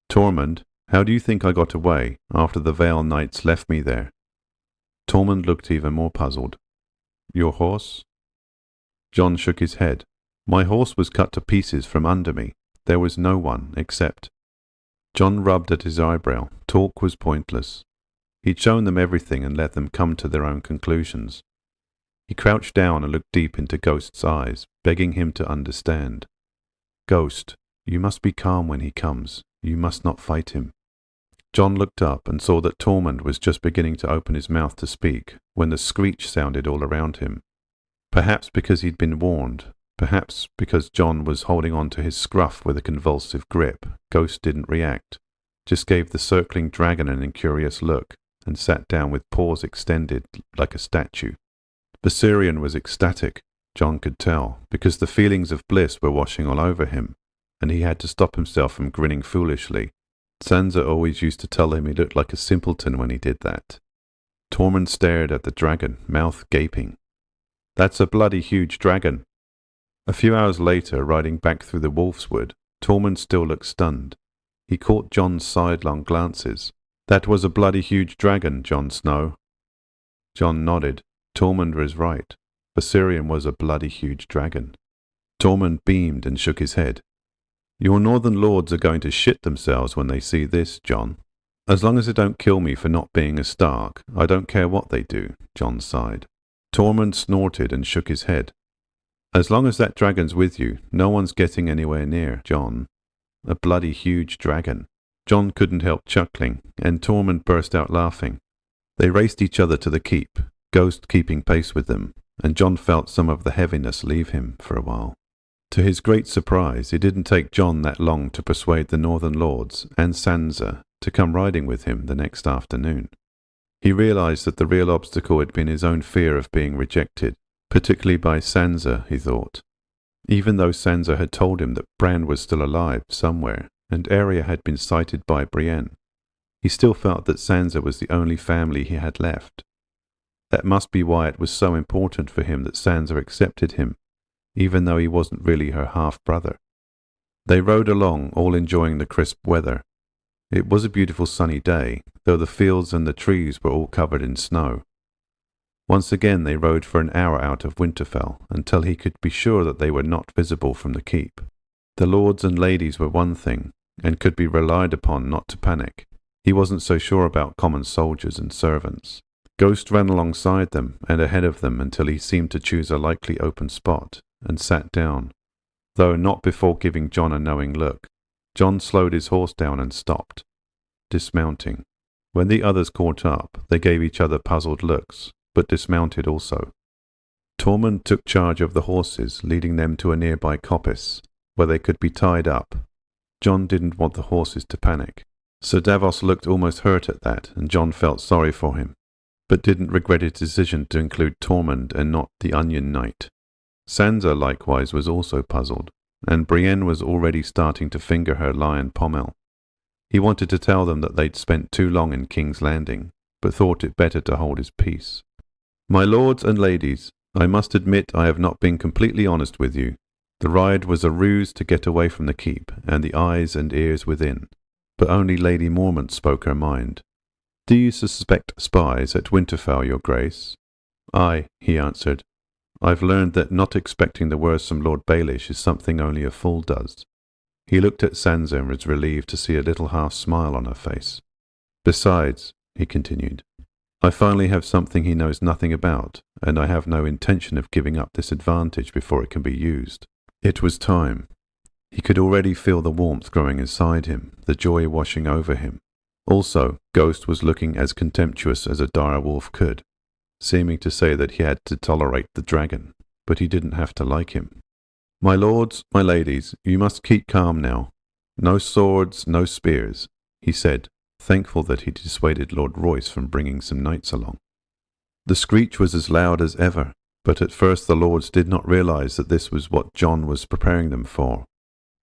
Tormund, how do you think I got away after the Vale Knights left me there? Tormund looked even more puzzled. Your horse? Jon shook his head. My horse was cut to pieces from under me. There was no one except... Jon rubbed at his eyebrow. Talk was pointless. He'd shown them everything and let them come to their own conclusions. He crouched down and looked deep into Ghost's eyes, begging him to understand. Ghost, you must be calm when he comes. You must not fight him. Jon looked up and saw that Tormund was just beginning to open his mouth to speak when the screech sounded all around him. Perhaps because he'd been warned, perhaps because Jon was holding on to his scruff with a convulsive grip, Ghost didn't react, just gave the circling dragon an incurious look and sat down with paws extended like a statue. Viserion was ecstatic, Jon could tell, because the feelings of bliss were washing all over him, and he had to stop himself from grinning foolishly. Sansa always used to tell him he looked like a simpleton when he did that. Tormund stared at the dragon, mouth gaping. That's a bloody huge dragon. A few hours later, riding back through the Wolfswood, Tormund still looked stunned. He caught Jon's sidelong glances. That was a bloody huge dragon, Jon Snow. Jon nodded. Tormund was right. Viserion was a bloody huge dragon. Tormund beamed and shook his head. Your northern lords are going to shit themselves when they see this, Jon. As long as they don't kill me for not being a Stark, I don't care what they do, Jon sighed. Tormund snorted and shook his head. As long as that dragon's with you, no one's getting anywhere near, Jon. A bloody huge dragon. Jon couldn't help chuckling, and Tormund burst out laughing. They raced each other to the keep, Ghost keeping pace with them, and Jon felt some of the heaviness leave him for a while. To his great surprise, it didn't take Jon that long to persuade the northern lords and Sansa to come riding with him the next afternoon. He realized that the real obstacle had been his own fear of being rejected, particularly by Sansa, he thought. Even though Sansa had told him that Bran was still alive somewhere, and Arya had been sighted by Brienne, he still felt that Sansa was the only family he had left. That must be why it was so important for him that Sansa accepted him, even though he wasn't really her half-brother. They rode along, all enjoying the crisp weather. It was a beautiful sunny day, though the fields and the trees were all covered in snow. Once again they rode for an hour out of Winterfell, until he could be sure that they were not visible from the keep. The lords and ladies were one thing, and could be relied upon not to panic. He wasn't so sure about common soldiers and servants. Ghost ran alongside them and ahead of them until he seemed to choose a likely open spot, and sat down, though not before giving Jon a knowing look. Jon slowed his horse down and stopped, dismounting. When the others caught up, they gave each other puzzled looks, but dismounted also. Tormund took charge of the horses, leading them to a nearby coppice, where they could be tied up. Jon didn't want the horses to panic. Sir Davos looked almost hurt at that, and Jon felt sorry for him, but didn't regret his decision to include Tormund and not the Onion Knight. Sansa, likewise, was also puzzled, and Brienne was already starting to finger her lion pommel. He wanted to tell them that they'd spent too long in King's Landing, but thought it better to hold his peace. "My lords and ladies, I must admit I have not been completely honest with you. The ride was a ruse to get away from the keep and the eyes and ears within." But only Lady Mormont spoke her mind. "Do you suspect spies at Winterfell, your grace?" "Aye," he answered. "I've learned that not expecting the worst from Lord Baelish is something only a fool does." He looked at Sansa and was relieved to see a little half-smile on her face. "Besides," he continued, "I finally have something he knows nothing about, and I have no intention of giving up this advantage before it can be used." It was time. He could already feel the warmth growing inside him, the joy washing over him. Also, Ghost was looking as contemptuous as a dire wolf could, seeming to say that he had to tolerate the dragon, but he didn't have to like him. "My lords, my ladies, you must keep calm now. No swords, no spears," he said, thankful that he dissuaded Lord Royce from bringing some knights along. The screech was as loud as ever, but at first the lords did not realize that this was what Jon was preparing them for.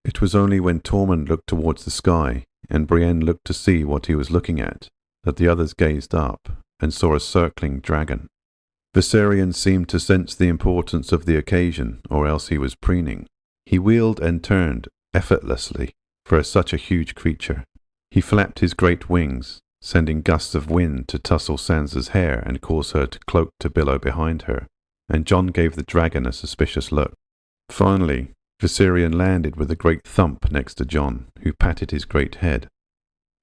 It was only when Tormund looked towards the sky, and Brienne looked to see what he was looking at, that the others gazed up, and saw a circling dragon. Viserion seemed to sense the importance of the occasion, or else he was preening. He wheeled and turned, effortlessly, for such a huge creature. He flapped his great wings, sending gusts of wind to tussle Sansa's hair and cause her cloak to billow behind her, and Jon gave the dragon a suspicious look. Finally, Viserion landed with a great thump next to Jon, who patted his great head.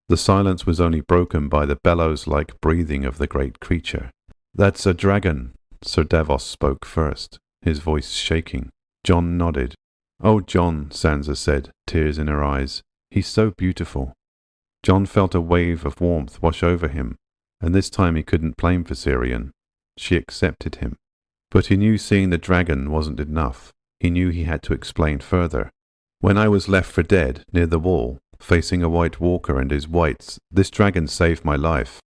The silence was only broken by the bellows-like breathing of the great creature. "That's a dragon," Sir Davos spoke first, his voice shaking. Jon nodded. "Oh, Jon," Sansa said, tears in her eyes. "He's so beautiful." Jon felt a wave of warmth wash over him, and this time he couldn't blame Viserion. She accepted him. But he knew seeing the dragon wasn't enough. He knew he had to explain further. "When I was left for dead, near the wall, facing a White Walker and his whites, this dragon saved my life.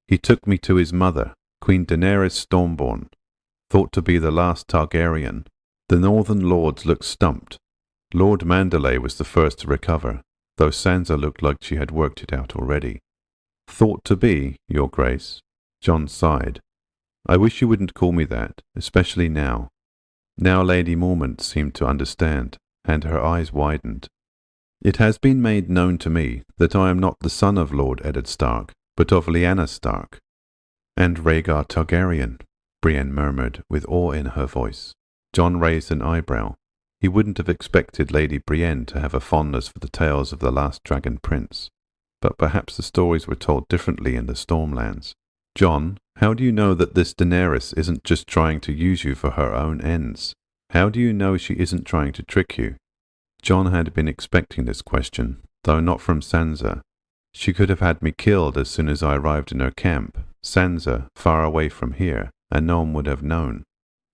He took me to his mother, Queen Daenerys Stormborn, thought to be the last Targaryen. The northern lords looked stumped. Lord Mandalay was the first to recover, though Sansa looked like she had worked it out already. Thought to be, your grace." Jon sighed. "I wish you wouldn't call me that, especially now." Now Lady Mormont seemed to understand, and her eyes widened. "It has been made known to me that I am not the son of Lord Eddard Stark, but of Lyanna Stark." "And Rhaegar Targaryen," Brienne murmured, with awe in her voice. Jon raised an eyebrow. He wouldn't have expected Lady Brienne to have a fondness for the tales of the last Dragon Prince, but perhaps the stories were told differently in the Stormlands. "Jon, how do you know that this Daenerys isn't just trying to use you for her own ends? How do you know she isn't trying to trick you?" Jon had been expecting this question, though not from Sansa. "She could have had me killed as soon as I arrived in her camp, Sansa, far away from here, and no one would have known."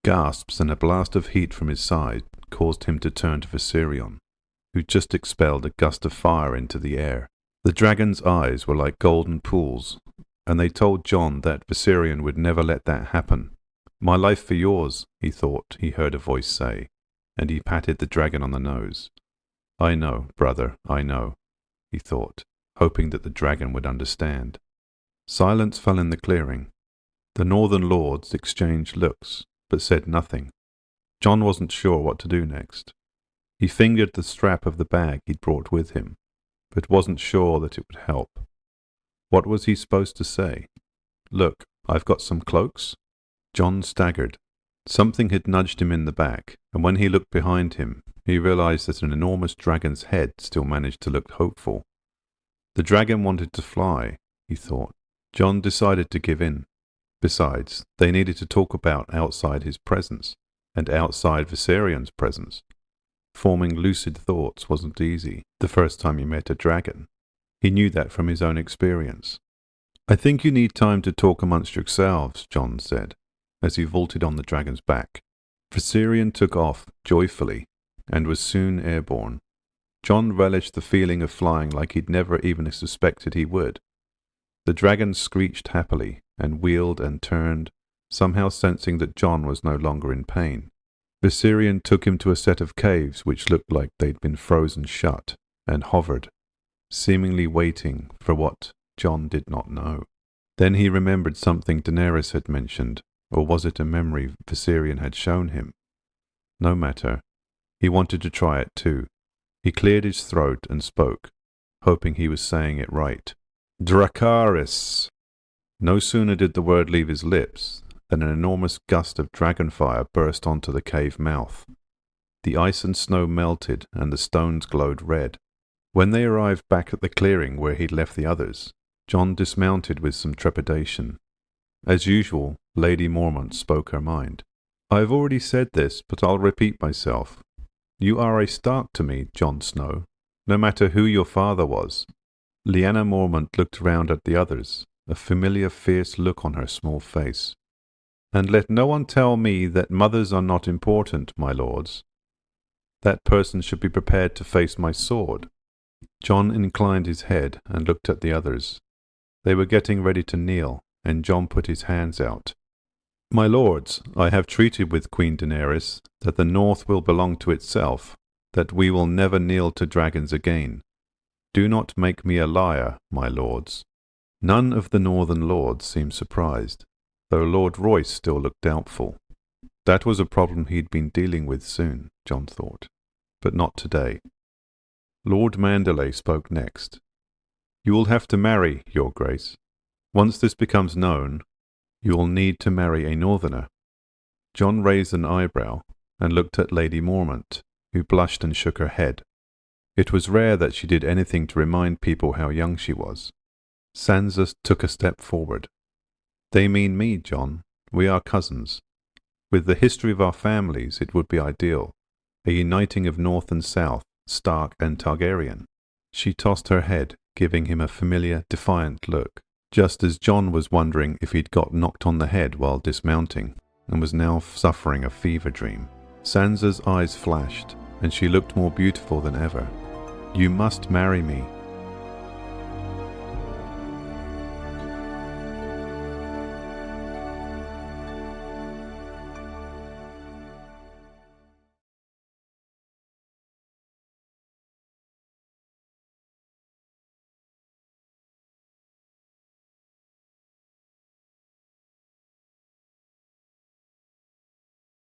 Gasps and a blast of heat from his side caused him to turn to Viserion, who just expelled a gust of fire into the air. The dragon's eyes were like golden pools, and they told Jon that Viserion would never let that happen. "My life for yours," he thought he heard a voice say, and he patted the dragon on the nose. "I know, brother, I know," he thought, hoping that the dragon would understand. Silence fell in the clearing. The northern lords exchanged looks, but said nothing. Jon wasn't sure what to do next. He fingered the strap of the bag he'd brought with him, but wasn't sure that it would help. What was he supposed to say? "Look, I've got some cloaks?" Jon staggered. Something had nudged him in the back, and when he looked behind him, he realized that an enormous dragon's head still managed to look hopeful. The dragon wanted to fly, he thought. Jon decided to give in. Besides, they needed to talk about outside his presence, and outside Viserion's presence. Forming lucid thoughts wasn't easy the first time he met a dragon. He knew that from his own experience. "I think you need time to talk amongst yourselves," Jon said, as he vaulted on the dragon's back. Viserion took off joyfully, and was soon airborne. Jon relished the feeling of flying like he'd never even suspected he would. The dragon screeched happily and wheeled and turned, somehow sensing that Jon was no longer in pain. Viserion took him to a set of caves which looked like they'd been frozen shut, and hovered, seemingly waiting for what Jon did not know. Then he remembered something Daenerys had mentioned, or was it a memory Viserion had shown him? No matter. He wanted to try it too. He cleared his throat and spoke, hoping he was saying it right. Dracarys! No sooner did the word leave his lips than an enormous gust of dragonfire burst onto the cave mouth. The ice and snow melted and the stones glowed red. When they arrived back at the clearing where he'd left the others, Jon dismounted with some trepidation. As usual, Lady Mormont spoke her mind. "I have already said this, but I'll repeat myself. You are a Stark to me, Jon Snow, no matter who your father was." Lyanna Mormont looked round at the others, a familiar fierce look on her small face. "And let no one tell me that mothers are not important, my lords. That person should be prepared to face my sword." Jon inclined his head and looked at the others. They were getting ready to kneel, and Jon put his hands out. "My lords, I have treated with Queen Daenerys that the North will belong to itself, that we will never kneel to dragons again. Do not make me a liar, my lords." None of the northern lords seemed surprised, though Lord Royce still looked doubtful. That was a problem he'd been dealing with soon, Jon thought, but not today. Lord Mandalay spoke next. "You will have to marry, Your Grace. Once this becomes known, you will need to marry a northerner." Jon raised an eyebrow and looked at Lady Mormont, who blushed and shook her head. It was rare that she did anything to remind people how young she was. Sansa took a step forward. "They mean me, Jon. We are cousins. With the history of our families, it would be ideal. A uniting of North and South, Stark and Targaryen." She tossed her head, giving him a familiar, defiant look, just as Jon was wondering if he'd got knocked on the head while dismounting, and was now suffering a fever dream. Sansa's eyes flashed, and she looked more beautiful than ever. "You must marry me,"